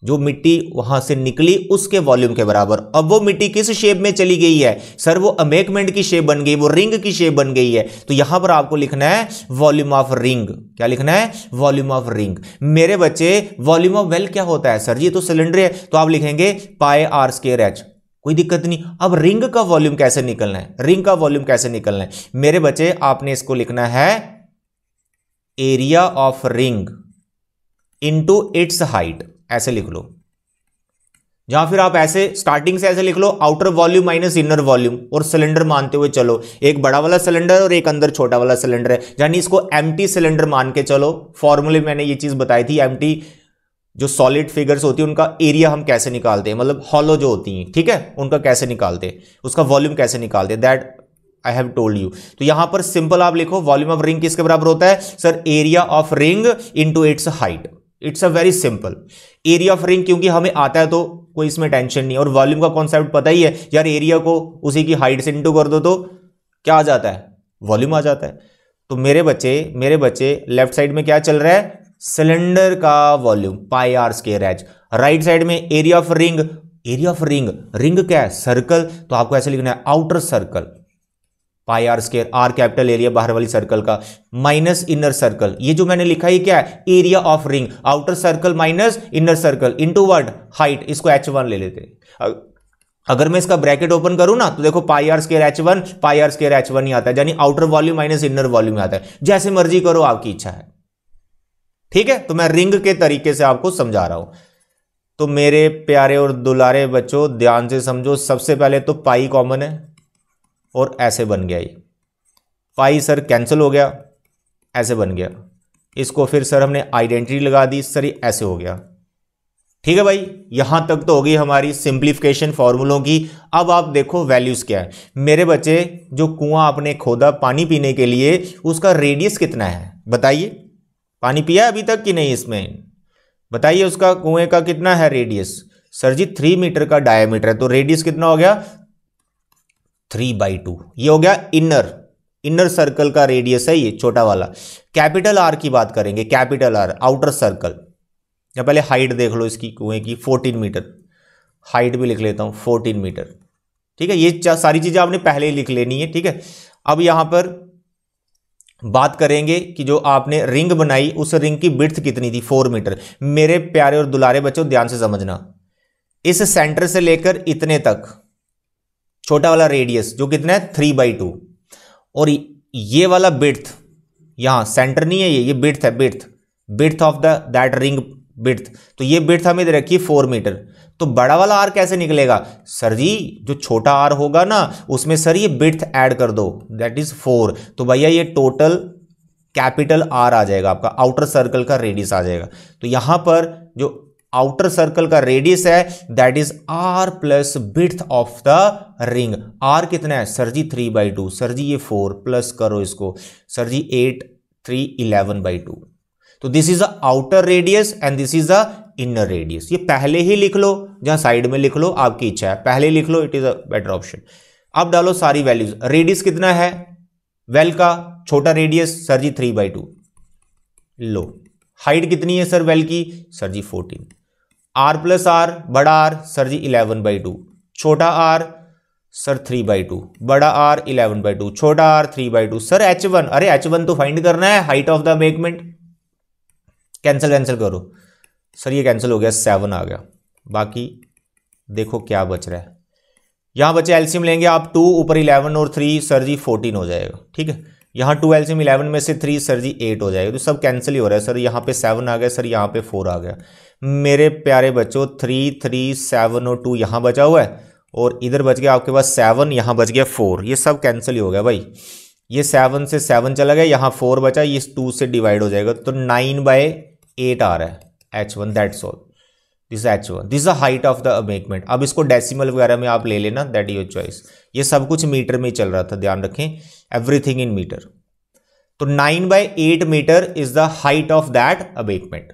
जो मिट्टी वहां से निकली उसके वॉल्यूम के बराबर। अब वो मिट्टी किस शेप में चली गई है? सर वो एम्बैंकमेंट की शेप बन गई, वो रिंग की शेप बन गई है। तो यहां पर आपको लिखना है वॉल्यूम ऑफ रिंग। क्या लिखना है? Volume of ring. मेरे बच्चे वॉल्यूम ऑफ वेल क्या होता है? सर जी तो सिलेंडर है, तो आप लिखेंगे पाई आर स्क्वायर एच, कोई दिक्कत नहीं। अब रिंग का वॉल्यूम कैसे निकलना है? रिंग का वॉल्यूम कैसे निकलना है? मेरे बच्चे आपने इसको लिखना है area of ring into its height, ऐसे लिख लो। जहां फिर आप ऐसे स्टार्टिंग से ऐसे लिख लो outer volume minus inner volume, और सिलेंडर मानते हुए चलो, एक बड़ा वाला सिलेंडर और एक अंदर छोटा वाला सिलेंडर है, यानी इसको एम्प्टी सिलेंडर मान के चलो। फॉर्मूले में मैंने ये चीज बताई थी, एम्प्टी जो सॉलिड फिगर्स होती है उनका एरिया हम कैसे निकालते हैं, मतलब हॉलो जो होती हैं, ठीक है, उनका कैसे निकालते हैं, उसका वॉल्यूम कैसे निकालते हैं, that I have told you. तो यहां पर सिंपल आप लिखो वॉल्यूम ऑफ रिंग किसके बराबर होता है? Sir area of ring into its height. It's a very simple area of ring, क्योंकि हमें आता है तो कोई इसमें टेंशन नहीं। और वॉल्यूम का कॉन्सेप्ट पता ही है यार, एरिया को उसी की हाइट से इंटू कर दो तो क्या आ जाता है? वॉल्यूम आ जाता है। तो मेरे बच्चे लेफ्ट साइड में क्या चल रहा है? सिलेंडर का volume pi r square h. Right side में एरिया ऑफ रिंग, रिंग क्या है? सर्कल, तो आपको ऐसे लिखना है outer circle pi r square, R capital area बाहर वाली सर्कल का, माइनस इनर सर्कल। ये जो मैंने लिखा है क्या है? Area of ring, outer circle minus inner circle into what? Height. इसको h1 ले लेते। अगर मैं इसका ब्रैकेट ओपन करूं ना तो देखो pi r square h1, pi r square h1 ही आता है, यानी outer volume minus inner volume आता है। जैसे मर्जी करो, आपकी इच्छा है, ठीक है। तो मैं रिंग के तरीके से आपको समझा रहा हूं। तो मेरे प्यारे और दुलारे बच्चों ध्यान से समझो। सबसे पहले तो पाई कॉमन है और ऐसे बन गया, ये पाई सर कैंसिल हो गया, ऐसे बन गया। इसको फिर सर हमने आइडेंटिटी लगा दी, सर ये ऐसे हो गया, ठीक है भाई। यहां तक तो हो गई हमारी सिंप्लीफिकेशन फॉर्मूलों की। अब आप देखो वैल्यूज क्या है। मेरे बच्चे जो कुआं आपने खोदा पानी पीने के लिए, उसका रेडियस कितना है बताइए? पानी पिया अभी तक कि नहीं? इसमें बताइए उसका कुएं का कितना है रेडियस? सर जी 3 मीटर का डायमीटर है, तो रेडियस कितना हो गया? 3/2। ये हो गया इनर सर्कल का रेडियस है, ये छोटा वाला। कैपिटल आर की बात करेंगे, कैपिटल आर आउटर सर्कल। या पहले हाइट देख लो इसकी कुएं की, 14 मीटर। हाइट भी लिख लेता हूं 14 मीटर, ठीक है। ये सारी चीजें आपने पहले ही लिख लेनी है, ठीक है। अब यहां पर बात करेंगे कि जो आपने रिंग बनाई उस रिंग की विड्थ कितनी थी? 4 मीटर। मेरे प्यारे और दुलारे बच्चों ध्यान से समझना, इस सेंटर से लेकर इतने तक छोटा वाला रेडियस जो कितना है? 3/2। और ये वाला विड्थ, यहां सेंटर नहीं है, ये विड्थ है, width of that ring width. तो ये विड्थ हमें दे रखी है 4 मीटर। तो बड़ा वाला आर कैसे निकलेगा? सर जी जो छोटा आर होगा ना उसमें सर ये विड्थ ऐड कर दो, दैट इज 4। तो भैया ये टोटल कैपिटल आर आ जाएगा, आपका आउटर सर्कल का रेडियस आ जाएगा। तो यहां पर जो आउटर सर्कल का रेडियस है that is r plus width of the ring. r कितना है सर जी 3/2, सर जी ये 4 प्लस करो इसको सर जी 8 3 11/2। तो this is the outer radius and this is the inner radius. ये पहले ही लिख लो, जहां साइड में लिख लो आपकी इच्छा है, पहले लिख लो, it is a better option. अब डालो सारी वैल्यूज। रेडियस कितना है वेल का, छोटा रेडियस सर जी 3/2 लो। हाइट कितनी है सर वेल की, sir ji 14। r plus r, बड़ा आर सर जी 11/2, छोटा आर सर 3/2, बड़ा आर 11/2, छोटा आर 3/2। सर h1, अरे h1 तो फाइंड करना है, height of the embankment. Cancel करो सर, ये कैंसिल हो गया, 7 आ गया। बाकी देखो क्या बच रहा है, यहां बचे एलसीएम लेंगे आप 2 ऊपर 11 और 3 सर जी 14 हो जाएगा। ठीक है, यहाँ 2 एलसीएम 11 में से 3 सर जी 8 हो जाएगा, तो सब कैंसिल ही हो रहा है। सर यहाँ पे 7 आ गया, सर यहाँ पे 4 आ गया। मेरे प्यारे बच्चों 3 3 7 और 2 यहाँ बचा हुआ है, और इधर बच गया आपके पास 7, यहाँ बच गया 4, ये सब कैंसिल ही हो गया भाई। ये 7 से 7 चला गया, यहाँ 4 बचा, ये 2 से डिवाइड हो जाएगा, तो 9/8 आ रहा है h1, that's all. This h1, this the height of the embankment. अब इसको डेसिमल वगैरह में आप ले लेना, दैट योर चॉइस। ये सब कुछ मीटर में चल रहा था, ध्यान रखें, एवरीथिंग इन मीटर। तो 9/8 metre is the height of that embankment.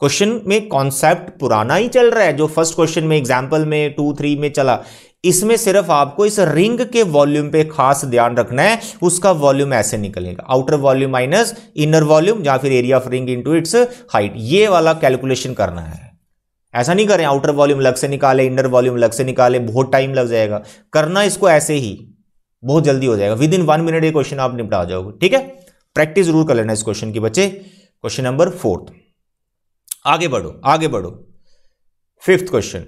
Question में कॉन्सेप्ट पुराना ही चल रहा है, जो फर्स्ट क्वेश्चन में एग्जाम्पल में 2 3 में चला। इसमें सिर्फ आपको इस रिंग के वॉल्यूम पे खास ध्यान रखना है, उसका वॉल्यूम ऐसे निकलेगा, outer volume minus inner volume, या फिर area of ring into its height, ये वाला कैलकुलेशन करना है। ऐसा नहीं करें आउटर वॉल्यूम अलग से निकाले, इनर वॉल्यूम अलग से निकाले, बहुत टाइम लग जाएगा। करना इसको ऐसे ही, बहुत जल्दी हो जाएगा, विद इन 1 मिनट ये क्वेश्चन आप निपटा जाओगे। ठीक है, प्रैक्टिस जरूर कर लेना इस क्वेश्चन की बच्चे। क्वेश्चन नंबर 4, आगे बढ़ो आगे बढ़ो। 5th क्वेश्चन,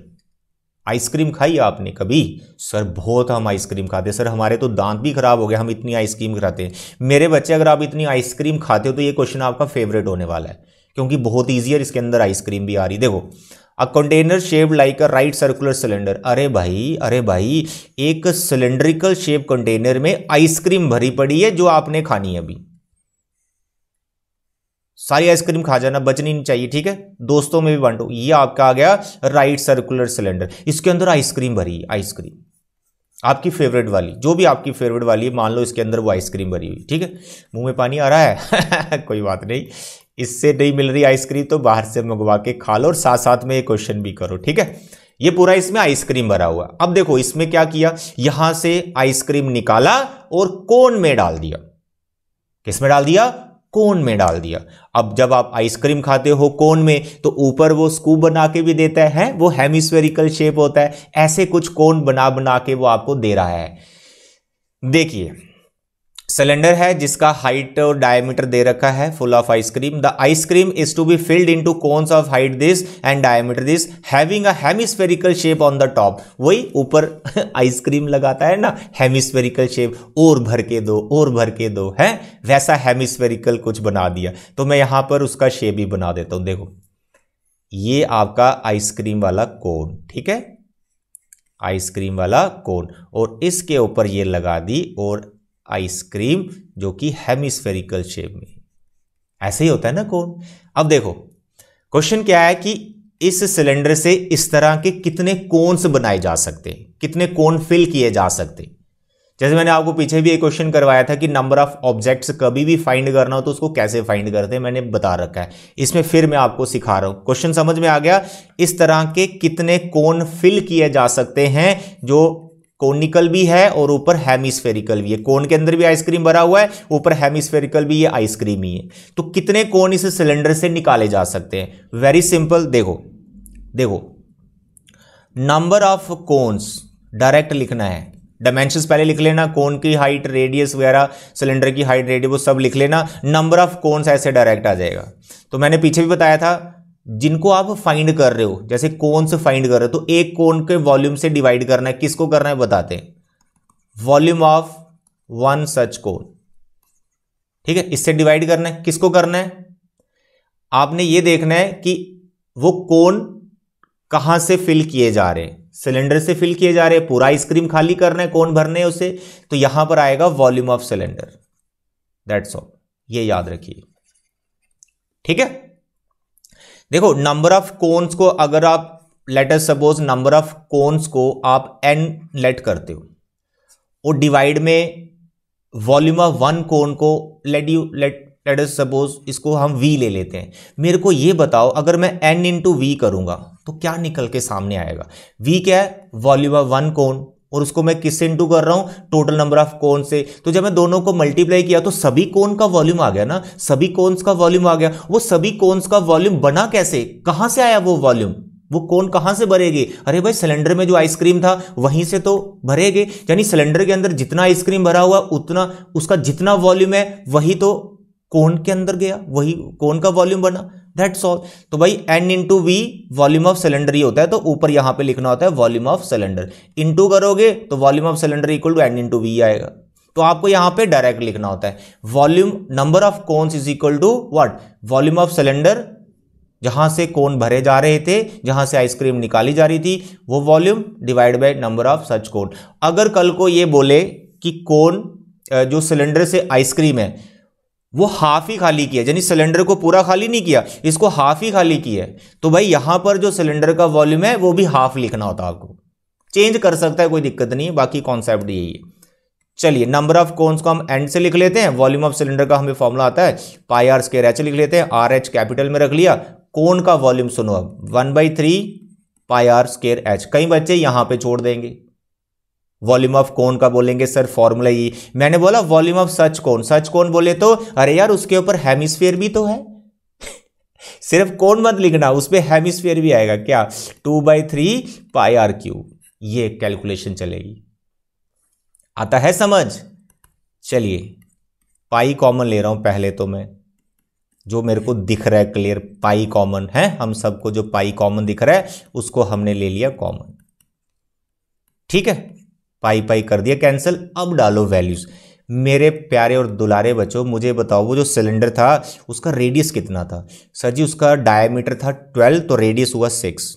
आइसक्रीम खाई आपने कभी? सर बहुत हम आइसक्रीम खाते हैं सर, हमारे तो दांत भी खराब हो गए, हम इतनी आइसक्रीम खाते हैं। मेरे बच्चे अगर आप इतनी आइसक्रीम खाते हो तो ये क्वेश्चन आपका फेवरेट होने वाला है, क्योंकि बहुत ईजी है, इसके अंदर आइसक्रीम भी आ रही। देखो, a container shaped like a right circular cylinder. अरे भाई एक सिलेंड्रिकल शेप कंटेनर में आइसक्रीम भरी पड़ी है जो आपने खानी है अभी। सारी आइसक्रीम खा जाना, बचनी नहीं चाहिए। ठीक है, दोस्तों में भी बांटो। ये आपका आ गया राइट सर्कुलर सिलेंडर, इसके अंदर आइसक्रीम भरी है, आइसक्रीम आपकी फेवरेट वाली, जो भी आपकी फेवरेट वाली है, मान लो इसके अंदर वो आइसक्रीम भरी हुई। ठीक है, मुंह में पानी आ रहा है कोई बात नहीं, इससे नहीं मिल रही आइसक्रीम तो बाहर से मंगवा के खा लो, और साथ साथ में ये क्वेश्चन भी करो। ठीक है, ये पूरा इसमें आइसक्रीम भरा हुआ। अब देखो इसमें क्या किया, यहां से आइसक्रीम निकाला और कोन में डाल दिया। किस में डाल दिया? कोन में डाल दिया। अब जब आप आइसक्रीम खाते हो कोन में, तो ऊपर वो स्कूप बना के भी देता है, वो हेमिस्फेरिकल शेप होता है, ऐसे कुछ कोन बना बना के वो आपको दे रहा है। देखिए, सिलेंडर है जिसका हाइट और डायमीटर दे रखा है, full of ice cream. The ice cream is to be filled into cones of height this and diameter this, having a hemispherical shape on the top. वही ऊपर आइसक्रीम लगाता है ना, हेमिस्फेरिकल शेप, और भर के दो, और भर के दो, है वैसा हेमिस्फेरिकल कुछ बना दिया। तो मैं यहां पर उसका शेप भी बना देता हूं। देखो, ये आपका आइसक्रीम वाला कोन, ठीक है, आइसक्रीम वाला कोन, और इसके ऊपर ये लगा दी और आइसक्रीम जो कि हेमिस्फेरिकल शेप में। ऐसे ही होता है ना कोन। अब देखो क्वेश्चन क्या है कि इस सिलेंडर से इस तरह के कितने कोन्स बनाए जा सकते हैं, कितने कोन फिल किए जा सकते हैं। जैसे मैंने आपको पीछे भी एक क्वेश्चन करवाया था कि नंबर ऑफ ऑब्जेक्ट्स कभी भी फाइंड करना हो तो उसको कैसे फाइंड करते हैं, मैंने बता रखा है। इसमें फिर मैं आपको सिखा रहा हूं। क्वेश्चन समझ में आ गया? इस तरह के कितने कोन फिल किए जा सकते हैं, जो कोनिकल भी है और ऊपर हेमिस्फेरिकल भी है। कोन के अंदर भी आइसक्रीम भरा हुआ है, ऊपर हेमिस्फेरिकल भी, ये आइसक्रीम ही है। तो कितने कोन इस सिलेंडर से निकाले जा सकते हैं? Very simple. देखो नंबर ऑफ कोन्स डायरेक्ट लिखना है, डायमेंशंस पहले लिख लेना, कोन की हाइट, रेडियस वगैरह, सिलेंडर की हाइट, रेडियस, वो सब लिख लेना। नंबर ऑफ कोन्स ऐसे डायरेक्ट आ जाएगा। तो मैंने पीछे भी बताया था, जिनको आप फाइंड कर रहे हो, जैसे कोन से फाइंड कर रहे हो, तो एक कोन के वॉल्यूम से डिवाइड करना है। किसको करना है बताते हैं, वॉल्यूम ऑफ वन सच कोन। ठीक है, इससे डिवाइड करना है। किसको करना है? आपने ये देखना है कि वो कोन कहां से फिल किए जा रहे हैं, सिलेंडर से फिल किए जा रहे हैं, पूरा आइसक्रीम खाली करना है, कोन भरने है उसे, तो यहां पर आएगा volume of cylinder, that's all. ये याद रखिए, ठीक है। देखो नंबर ऑफ कोन्स को अगर आप let us suppose number of cons को आप n लेट करते हो और डिवाइड में वॉल्यूम ऑफ वन कोन को लेट अस सपोज इसको हम v ले लेते हैं। मेरे को ये बताओ अगर मैं n इंटू वी करूंगा तो क्या निकल के सामने आएगा? v क्या है? वॉल्यूम ऑफ वन कोन, और उसको मैं किससे इंटू कर रहा हूं? टोटल नंबर ऑफ कोन से। तो जब मैं दोनों को मल्टीप्लाई किया तो सभी कोन का वॉल्यूम आ गया ना, सभी कोन्स का वॉल्यूम आ गया। वो सभी कोन्स का वॉल्यूम बना कैसे? कहां से आया वो वॉल्यूम? वो कोन कहां से भरेगे? अरे भाई सिलेंडर में जो आइसक्रीम था वहीं से तो भरेगे। यानी सिलेंडर के अंदर जितना आइसक्रीम भरा हुआ उतना उसका जितना वॉल्यूम है वही तो कोन के अंदर गया, वही कोन का वॉल्यूम बना। That's all. तो भाई n into v volume of cylinder ही होता है, तो ऊपर यहां पे लिखना होता है वॉल्यूम ऑफ सिलेंडर। इंटू करोगे तो volume of cylinder equal to n into v आएगा। तो आपको यहां पे डायरेक्ट लिखना होता है volume number of cones is equal to what? Volume of cylinder, जहां से कोन भरे जा रहे थे, जहां से आइसक्रीम निकाली जा रही थी, वो volume divide by number of such cone. अगर कल को ये बोले कि कोन जो सिलेंडर से आइसक्रीम है वो हाफ ही खाली किया, यानी सिलेंडर को पूरा खाली नहीं किया, इसको हाफ ही खाली किया है, तो भाई यहां पर जो सिलेंडर का वॉल्यूम है वो भी हाफ लिखना होता है। आपको चेंज कर सकता है, कोई दिक्कत नहीं है, बाकी कॉन्सेप्ट यही है। चलिए नंबर ऑफ कोन्स को हम एंड से लिख लेते हैं। वॉल्यूम ऑफ सिलेंडर का हमें फॉर्मूला आता है पाई आर स्क्वायर एच लिख लेते हैं, आर एच कैपिटल में रख लिया। कोन का वॉल्यूम सुनो अब 1/3 पाई आर स्क्वायर एच। कई बच्चे यहां पे छोड़ देंगे, वॉल्यूम ऑफ कोन का बोलेंगे सर फॉर्मूला ही, मैंने बोला वॉल्यूम ऑफ सच कोन। सच कोन बोले तो अरे यार उसके ऊपर हेमिस्फीयर भी तो है सिर्फ कोन मत लिखना, उस पे हेमिस्फीयर भी आएगा। क्या? 2/3 पाई आर क्यूब। ये कैलकुलेशन चलेगी। आता है समझ? चलिए पाई कॉमन ले रहा हूं पहले, तो मैं जो मेरे को दिख रहा है क्लियर पाई कॉमन है, हम सबको जो पाई कॉमन दिख रहा है उसको हमने ले लिया कॉमन। ठीक है, पाई पाई कर दिया कैंसिल। अब डालो वैल्यूज। मेरे प्यारे और दुलारे बच्चों मुझे बताओ वो जो सिलेंडर था उसका रेडियस कितना था? सर जी उसका डायमीटर था 12, तो रेडियस हुआ 6,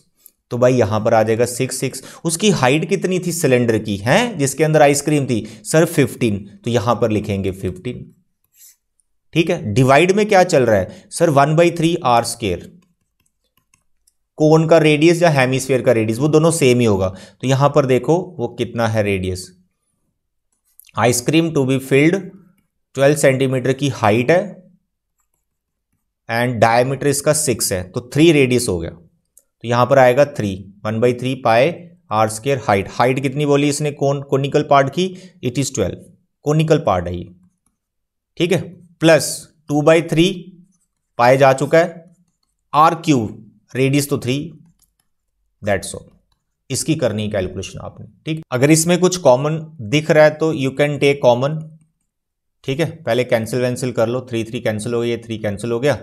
तो भाई यहां पर आ जाएगा 6। उसकी हाइट कितनी थी सिलेंडर की है जिसके अंदर आइसक्रीम थी? सर 15, तो यहां पर लिखेंगे 15। ठीक है, डिवाइड में क्या चल रहा है? Sir 1/3 are square. कोन का रेडियस या हेमिस्फीयर का रेडियस वो दोनों सेम ही होगा, तो यहां पर देखो वो कितना है radius. Ice cream to be filled 12 centimetre की हाइट है एंड डायमीटर इसका 6 है, तो 3 रेडियस हो गया, तो यहां पर आएगा 3 1/3 पाई आर स्क्वायर। हाइट कितनी बोली इसने कोनिकल पार्ट की? इट इज 12, कोनिकल पार्ट है ये। ठीक है, प्लस 2/3 पाई जा चुका है, आर क्यूब रेडियस तो 3, दैट्स ऑल। इसकी करनी है कैलकुलेशन आपने। ठीक, अगर इसमें कुछ कॉमन दिख रहा है तो यू कैन टेक कॉमन। ठीक है, पहले कैंसिल वैंसिल कर लो। 3 कैंसिल हो गया, 3 कैंसिल हो गया।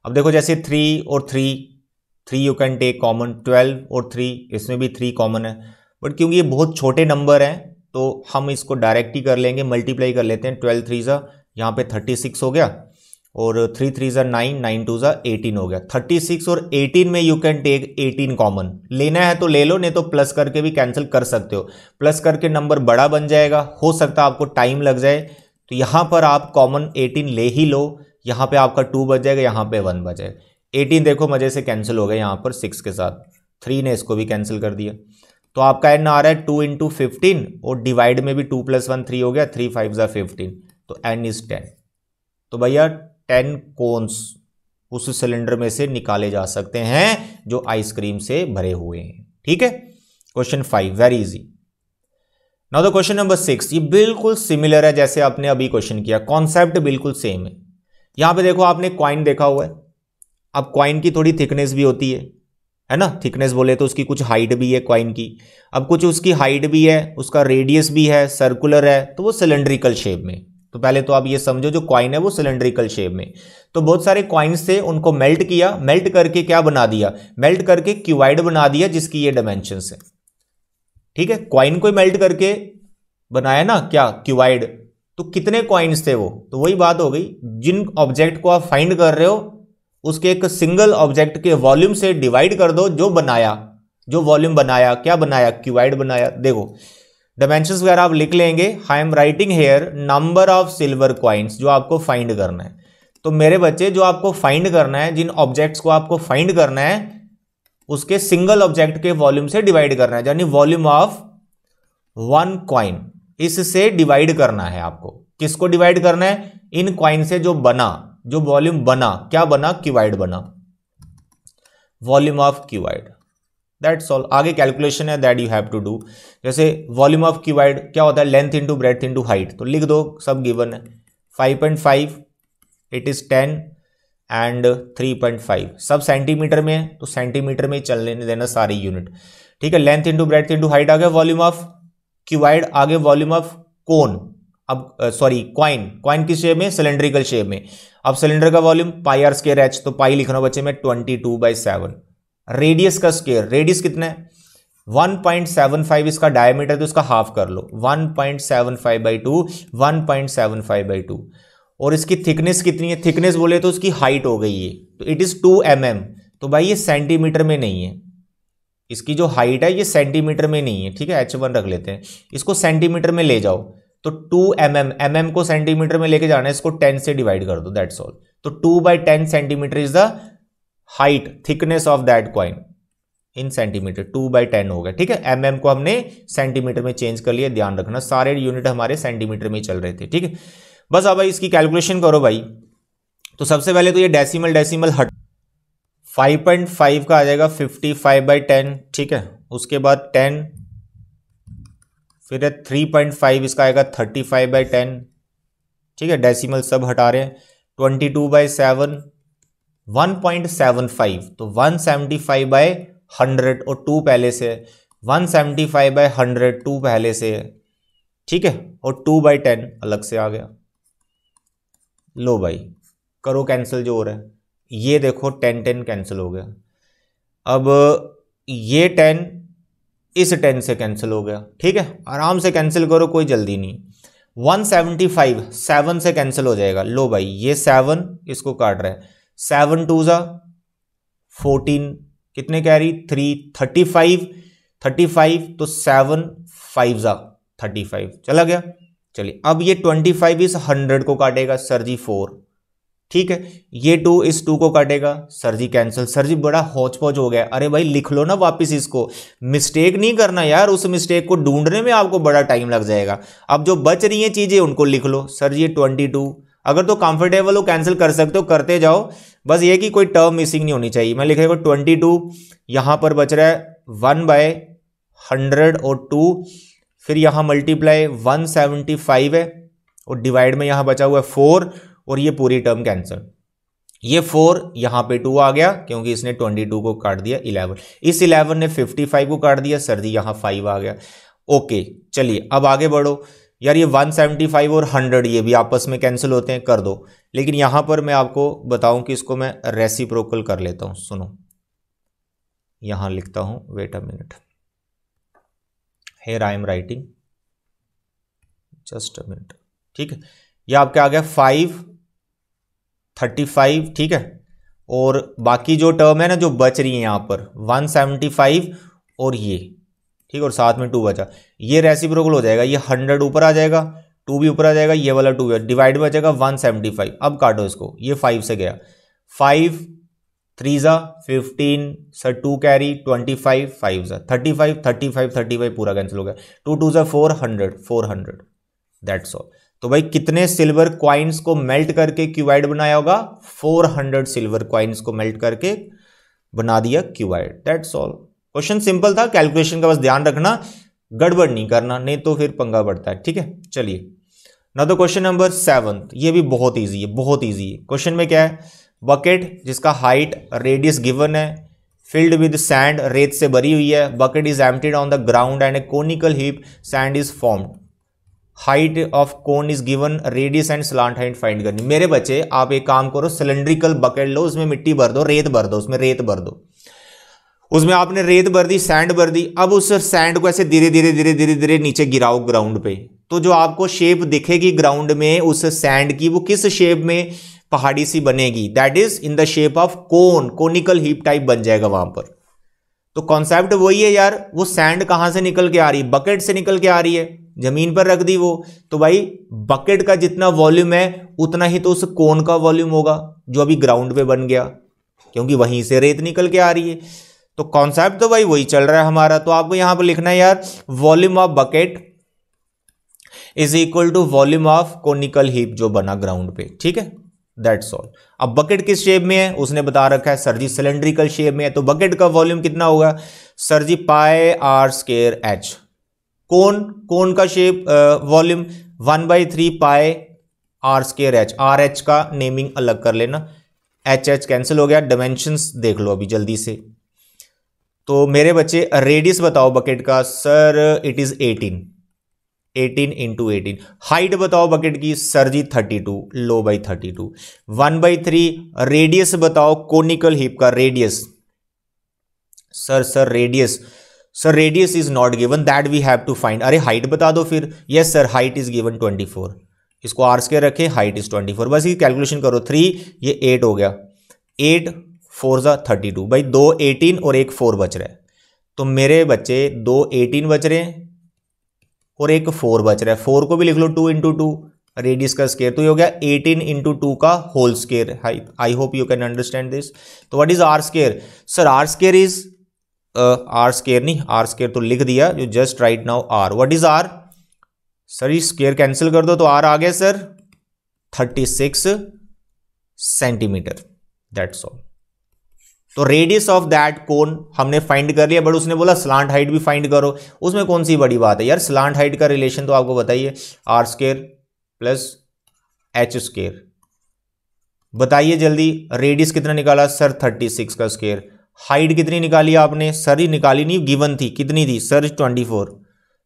अब देखो जैसे 3 और 3 यू कैन टेक कॉमन, 12 और 3 इसमें भी 3 कॉमन है, बट क्योंकि ये बहुत छोटे नंबर हैं तो हम इसको डायरेक्ट ही कर लेंगे, मल्टीप्लाई कर लेते हैं। 12 3 यहाँ पे 36 हो गया, और 3 3 9, 9 2 18 हो गया। 36 और 18 में यू कैन टेक 18 कॉमन। लेना है तो ले लो, नहीं तो प्लस करके भी कैंसिल कर सकते हो। प्लस करके नंबर बड़ा बन जाएगा, हो सकता है आपको टाइम लग जाए, तो यहां पर आप कॉमन 18 ले ही लो। यहां पे आपका 2 बच जाएगा, यहां पे 1 बच जाएगा। 18 देखो मजे से कैंसिल हो गया यहां पर 6 के साथ, 3 ने इसको भी कैंसिल कर दिया। तो आपका एन आ रहा है 2 × 15, और डिवाइड में भी 2 + 1 3 हो गया, 3 5 15, तो एन इज 10। तो भैया 10 कोन्स उस सिलेंडर में से निकाले जा सकते हैं जो आइसक्रीम से भरे हुए हैं। ठीक है, question 5 very easy. Now the question number 6, ये बिल्कुल सिमिलर है जैसे आपने अभी क्वेश्चन किया, कॉन्सेप्ट बिल्कुल सेम है। यहां पे देखो आपने कॉइन देखा हुआ है, अब कॉइन की थोड़ी थिकनेस भी होती है ना? थिकनेस बोले तो उसकी कुछ हाइट भी है कॉइन की। अब कुछ उसकी हाइट भी है, उसका रेडियस भी है, सर्कुलर है, तो वो सिलेंड्रिकल शेप में। तो पहले तो आप ये समझो जो कॉइन है वो सिलेंड्रिकल शेप में। तो बहुत सारे कॉइन्स थे, उनको मेल्ट किया, मेल्ट करके क्या बना दिया? मेल्ट करके क्यूबाइड बना दिया जिसकी ये डायमेंशंस है। ठीक है, कॉइन को मेल्ट करके बनाया ना क्या? क्यूबाइड। तो कितने कॉइन्स थे वो? तो वही बात हो गई, जिन ऑब्जेक्ट को आप फाइंड कर रहे हो उसके एक सिंगल ऑब्जेक्ट के वॉल्यूम से डिवाइड कर दो, जो बनाया, जो वॉल्यूम बनाया, क्या बनाया? क्यूबाइड बनाया। देखो डायमेंशंस वगैरह आप लिख लेंगे। आई am writing here number of silver coins, जो आपको फाइंड करना है। तो मेरे बच्चे जो आपको फाइंड करना है, जिन ऑब्जेक्ट्स को आपको फाइंड करना है उसके सिंगल ऑब्जेक्ट के वॉल्यूम से डिवाइड करना है, यानी वॉल्यूम ऑफ वन कॉइन, इससे डिवाइड करना है आपको। किसको डिवाइड करना है? इन कॉइन से जो बना, जो वॉल्यूम बना, क्या बना? क्यूबाइड बना, volume of cuboid, that's all. आगे कैलकुलेशन है that you have to do. जैसे वॉल्यूम ऑफ क्यूबाइड क्या होता है? Length into breadth into height, तो लिख दो, सब गिवन है। 5.5 इट इज 10 एंड 3.5 सब सेंटीमीटर में है, तो सेंटीमीटर में ही चलने देना सारी यूनिट, ठीक है। Length into breadth into height आ गया वॉल्यूम ऑफ क्यूबाइड। आगे वॉल्यूम ऑफ कोन, अब सॉरी कॉइन, कॉइन किस शेप में? सिलेंड्रिकल शेप में। अब सिलेंडर का volume pi r square h, तो पाई लिखना बच्चे में 22/7। रेडियस का स्क्वायर, रेडियस कितना है? 1.75 इसका डायमीटर, तो इसका हाफ कर लो, 1.75/2, 1.75/2। और इसकी थिकनेस कितनी है? थिकनेस बोले तो उसकी हाइट हो गई है, तो इट इज 2 mm। तो भाई ये सेंटीमीटर में नहीं है, इसकी जो हाइट है ये सेंटीमीटर में नहीं है, ठीक है। H1 रख लेते हैं, इसको सेंटीमीटर में ले जाओ, तो 2 mm, mm को सेंटीमीटर में लेके जाना है, इसको 10 से डिवाइड कर दो, दैट्स ऑल। तो 2/10 centimetre is the height, thickness of that coin in centimetre, 2/10 हो गया, ठीक है। mm को हमने सेंटीमीटर में चेंज कर लिया, ध्यान रखना सारे यूनिट हमारे सेंटीमीटर में चल रहे थे, ठीक है। बस अब भाई इसकी कैलकुलेशन करो भाई। तो सबसे पहले तो ये डेसिमल हट, 5.5 का आ जाएगा 55/10, ठीक है। उसके बाद 10, फिर 3.5 इसका आएगा 35/10, ठीक है। डेसिमल सब हटा रहे हैं। 22/7, 1.75, तो 175/100 और 2 पहले से है, 175/100 2 पहले से है, ठीक है। और 2/10 अलग से आ गया। लो भाई करो कैंसिल जो हो रहा है, ये देखो 10 कैंसिल हो गया। अब ये 10 इस 10 से कैंसिल हो गया, ठीक है। आराम से कैंसिल करो, कोई जल्दी नहीं। 175 7 से कैंसिल हो जाएगा। लो भाई ये 7 इसको काट रहा है, 7 2 जा 14, कितने कैरी 3, 35 तो 7 5 जा 35 चला गया। चलिए अब ये 25 इस 100 को काटेगा, सर जी 4, ठीक है। ये 2 इस 2 को काटेगा, सर जी कैंसिल। सर जी बड़ा हौच पौच हो गया। अरे भाई लिख लो ना वापस इसको, मिस्टेक नहीं करना यार, उस मिस्टेक को ढूंढने में आपको बड़ा टाइम लग जाएगा। अब जो बच रही हैं चीजें उनको लिख लो। सर जी 22, अगर तो कंफर्टेबल हो कैंसिल कर सकते हो, करते जाओ, बस ये कि कोई टर्म मिसिंग नहीं होनी चाहिए। मैं लिखेगा 22, यहां पर बच रहा है 1/100 और 2, फिर यहां मल्टीप्लाई 175 है और डिवाइड में यहां बचा हुआ है 4 और ये पूरी टर्म कैंसिल। ये 4 यहां पे 2 आ गया क्योंकि इसने 22 को काट दिया 11, इस 11 ने 55 को काट दिया, सर जी यहां 5 आ गया। ओके चलिए अब आगे बढ़ो यार। ये 175 और 100 ये भी आपस में कैंसिल होते हैं, कर दो। लेकिन यहां पर मैं आपको बताऊं कि इसको मैं रेसिप्रोकल कर लेता हूं। सुनो यहां लिखता हूं, wait a minute, here I am writing, just a minute, ठीक है। ये आपका आ गया 535, ठीक है। और बाकी जो टर्म है ना जो बच रही है यहां पर 175 और ये, ठीक, और साथ में 2 बचा, ये रेसिप्रोकल हो जाएगा। ये 100 ऊपर आ जाएगा, 2 भी ऊपर आ जाएगा, ये वाला 2 डिवाइड में बचेगा 175। अब काटो इसको, ये 5 से गया, 5 3 जा 15, सर 2 कैरी 25, 5 जा 35 पूरा कैंसिल हो गया। 2 2 जा 400, दैट्स ऑल। तो भाई कितने सिल्वर क्वाइंस को मेल्ट करके क्यूबाइड बनाया होगा? 400 सिल्वर क्वाइंस को मेल्ट करके बना दिया cuboid, that's all. Question simple था, कैलकुलेशन का बस ध्यान रखना, गड़बड़ नहीं करना, नहीं तो फिर पंगा बढ़ता है, ठीक है। चलिए ना तो क्वेश्चन नंबर 7, ये भी बहुत ईजी है, बहुत ईजी है। क्वेश्चन में क्या है? बकेट जिसका हाइट रेडियस गिवन है, फिल्ड विद सैंड, रेत से भरी हुई है। Bucket is emptied on the ground and A conical heap sand is formed. Height of cone is given, radius and slant height find करनी। मेरे बच्चे आप एक काम करो, सिलेंड्रिकल बकेट लो, उसमें मिट्टी भर दो, रेत भर दो, उसमें रेत भर दो, उसमें आपने रेत भर दी, सैंड भर दी। अब उस सैंड को ऐसे धीरे धीरे धीरे धीरे धीरे नीचे गिराओ ग्राउंड पे, तो जो आपको शेप दिखेगी ग्राउंड में उस सैंड की, वो किस शेप में पहाड़ी सी बनेगी? That is in the shape of cone, conical heap type बन जाएगा वहां पर। तो कॉन्सेप्ट वही है यार, वो सैंड कहां से निकल के आ रही है? बकेट से निकल के आ रही है। जमीन पर रख दी वो, तो भाई बकेट का जितना वॉल्यूम है उतना ही तो उस कोन का वॉल्यूम होगा जो अभी ग्राउंड पे बन गया, क्योंकि वहीं से रेत निकल के आ रही है। तो कॉन्सेप्ट तो भाई वही चल रहा है हमारा। तो आपको यहां पर लिखना है यार, volume of bucket is equal to volume of conical heap जो बना ग्राउंड पे, ठीक है, दैट्स ऑल। अब बकेट किस शेप में है उसने बता रखा है, सर जी सिलेंड्रिकल शेप में है, तो बकेट का वॉल्यूम कितना होगा sir ji, pi r square h. Cone का shape volume 1/3 pi r square h. R h का नेमिंग अलग कर लेना, एच एच कैंसिल हो गया। डायमेंशंस देख लो अभी जल्दी से। तो मेरे बच्चे रेडियस बताओ बकेट का, sir it is 18 into 18। Height बताओ बकेट की, सर जी 32, लो बाई 32। 1/3 रेडियस बताओ कोनिकल हीप का, radius sir radius is not given, that we have to find. अरे हाइट बता दो फिर। Yes sir, height is given 24। इसको आर स्क्वायर रखें, हाइट इज 24, बस ये कैलकुलेशन करो। 3 ये 8 हो गया, 8 4 जा 32, भाई 2 18 और 1 4 बच रहा है। तो मेरे बच्चे 2 18 बच रहे हैं और एक 4 बच रहा है। 4 को भी लिख लो 2 इंटू 2, रेडियस का स्केयर, तो ये हो गया 18 इंटू 2 का whole square. I hope you can understand this. तो what is r square? Sir r square is r square नहीं, आर स्केयर तो लिख दिया, जो just right now r. What is r? Sir ये स्केयर कैंसिल कर दो तो आर आ गया सर 36 सेंटीमीटर, दैट्स ऑल। तो रेडियस ऑफ दैट कोन हमने फाइंड कर लिया, बट उसने बोला स्लांट हाइट भी फाइंड करो। उसमें कौन सी बड़ी बात है यार, स्लांट हाइट का रिलेशन तो आपको बताइए, r square plus h square. बताइए जल्दी, रेडियस कितना निकाला सर 36 का स्केयर। हाइट कितनी निकाली आपने? सर ही निकाली नहीं, गिवन थी। कितनी थी सर? 24।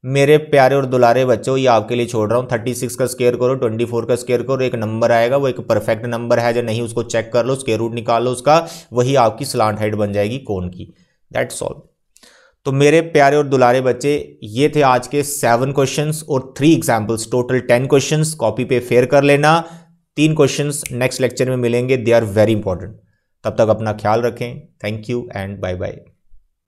मेरे प्यारे और दुलारे बच्चों, ये आपके लिए छोड़ रहा हूं। 36 का स्केयर करो, 24 का स्केयर करो, एक नंबर आएगा, वो एक परफेक्ट नंबर है या नहीं उसको चेक कर लो, स्केयर रूट निकाल लो उसका, वही आपकी स्लांट हाइट बन जाएगी कोन की, दैट्स ऑल। तो मेरे प्यारे और दुलारे बच्चे, ये थे आज के 7 क्वेश्चंस और 3 एग्जाम्पल्स, टोटल 10 क्वेश्चंस। कॉपी पे फेयर कर लेना। 3 क्वेश्चंस नेक्स्ट लेक्चर में मिलेंगे, दे आर वेरी इंपॉर्टेंट। तब तक अपना ख्याल रखें। Thank you and bye bye.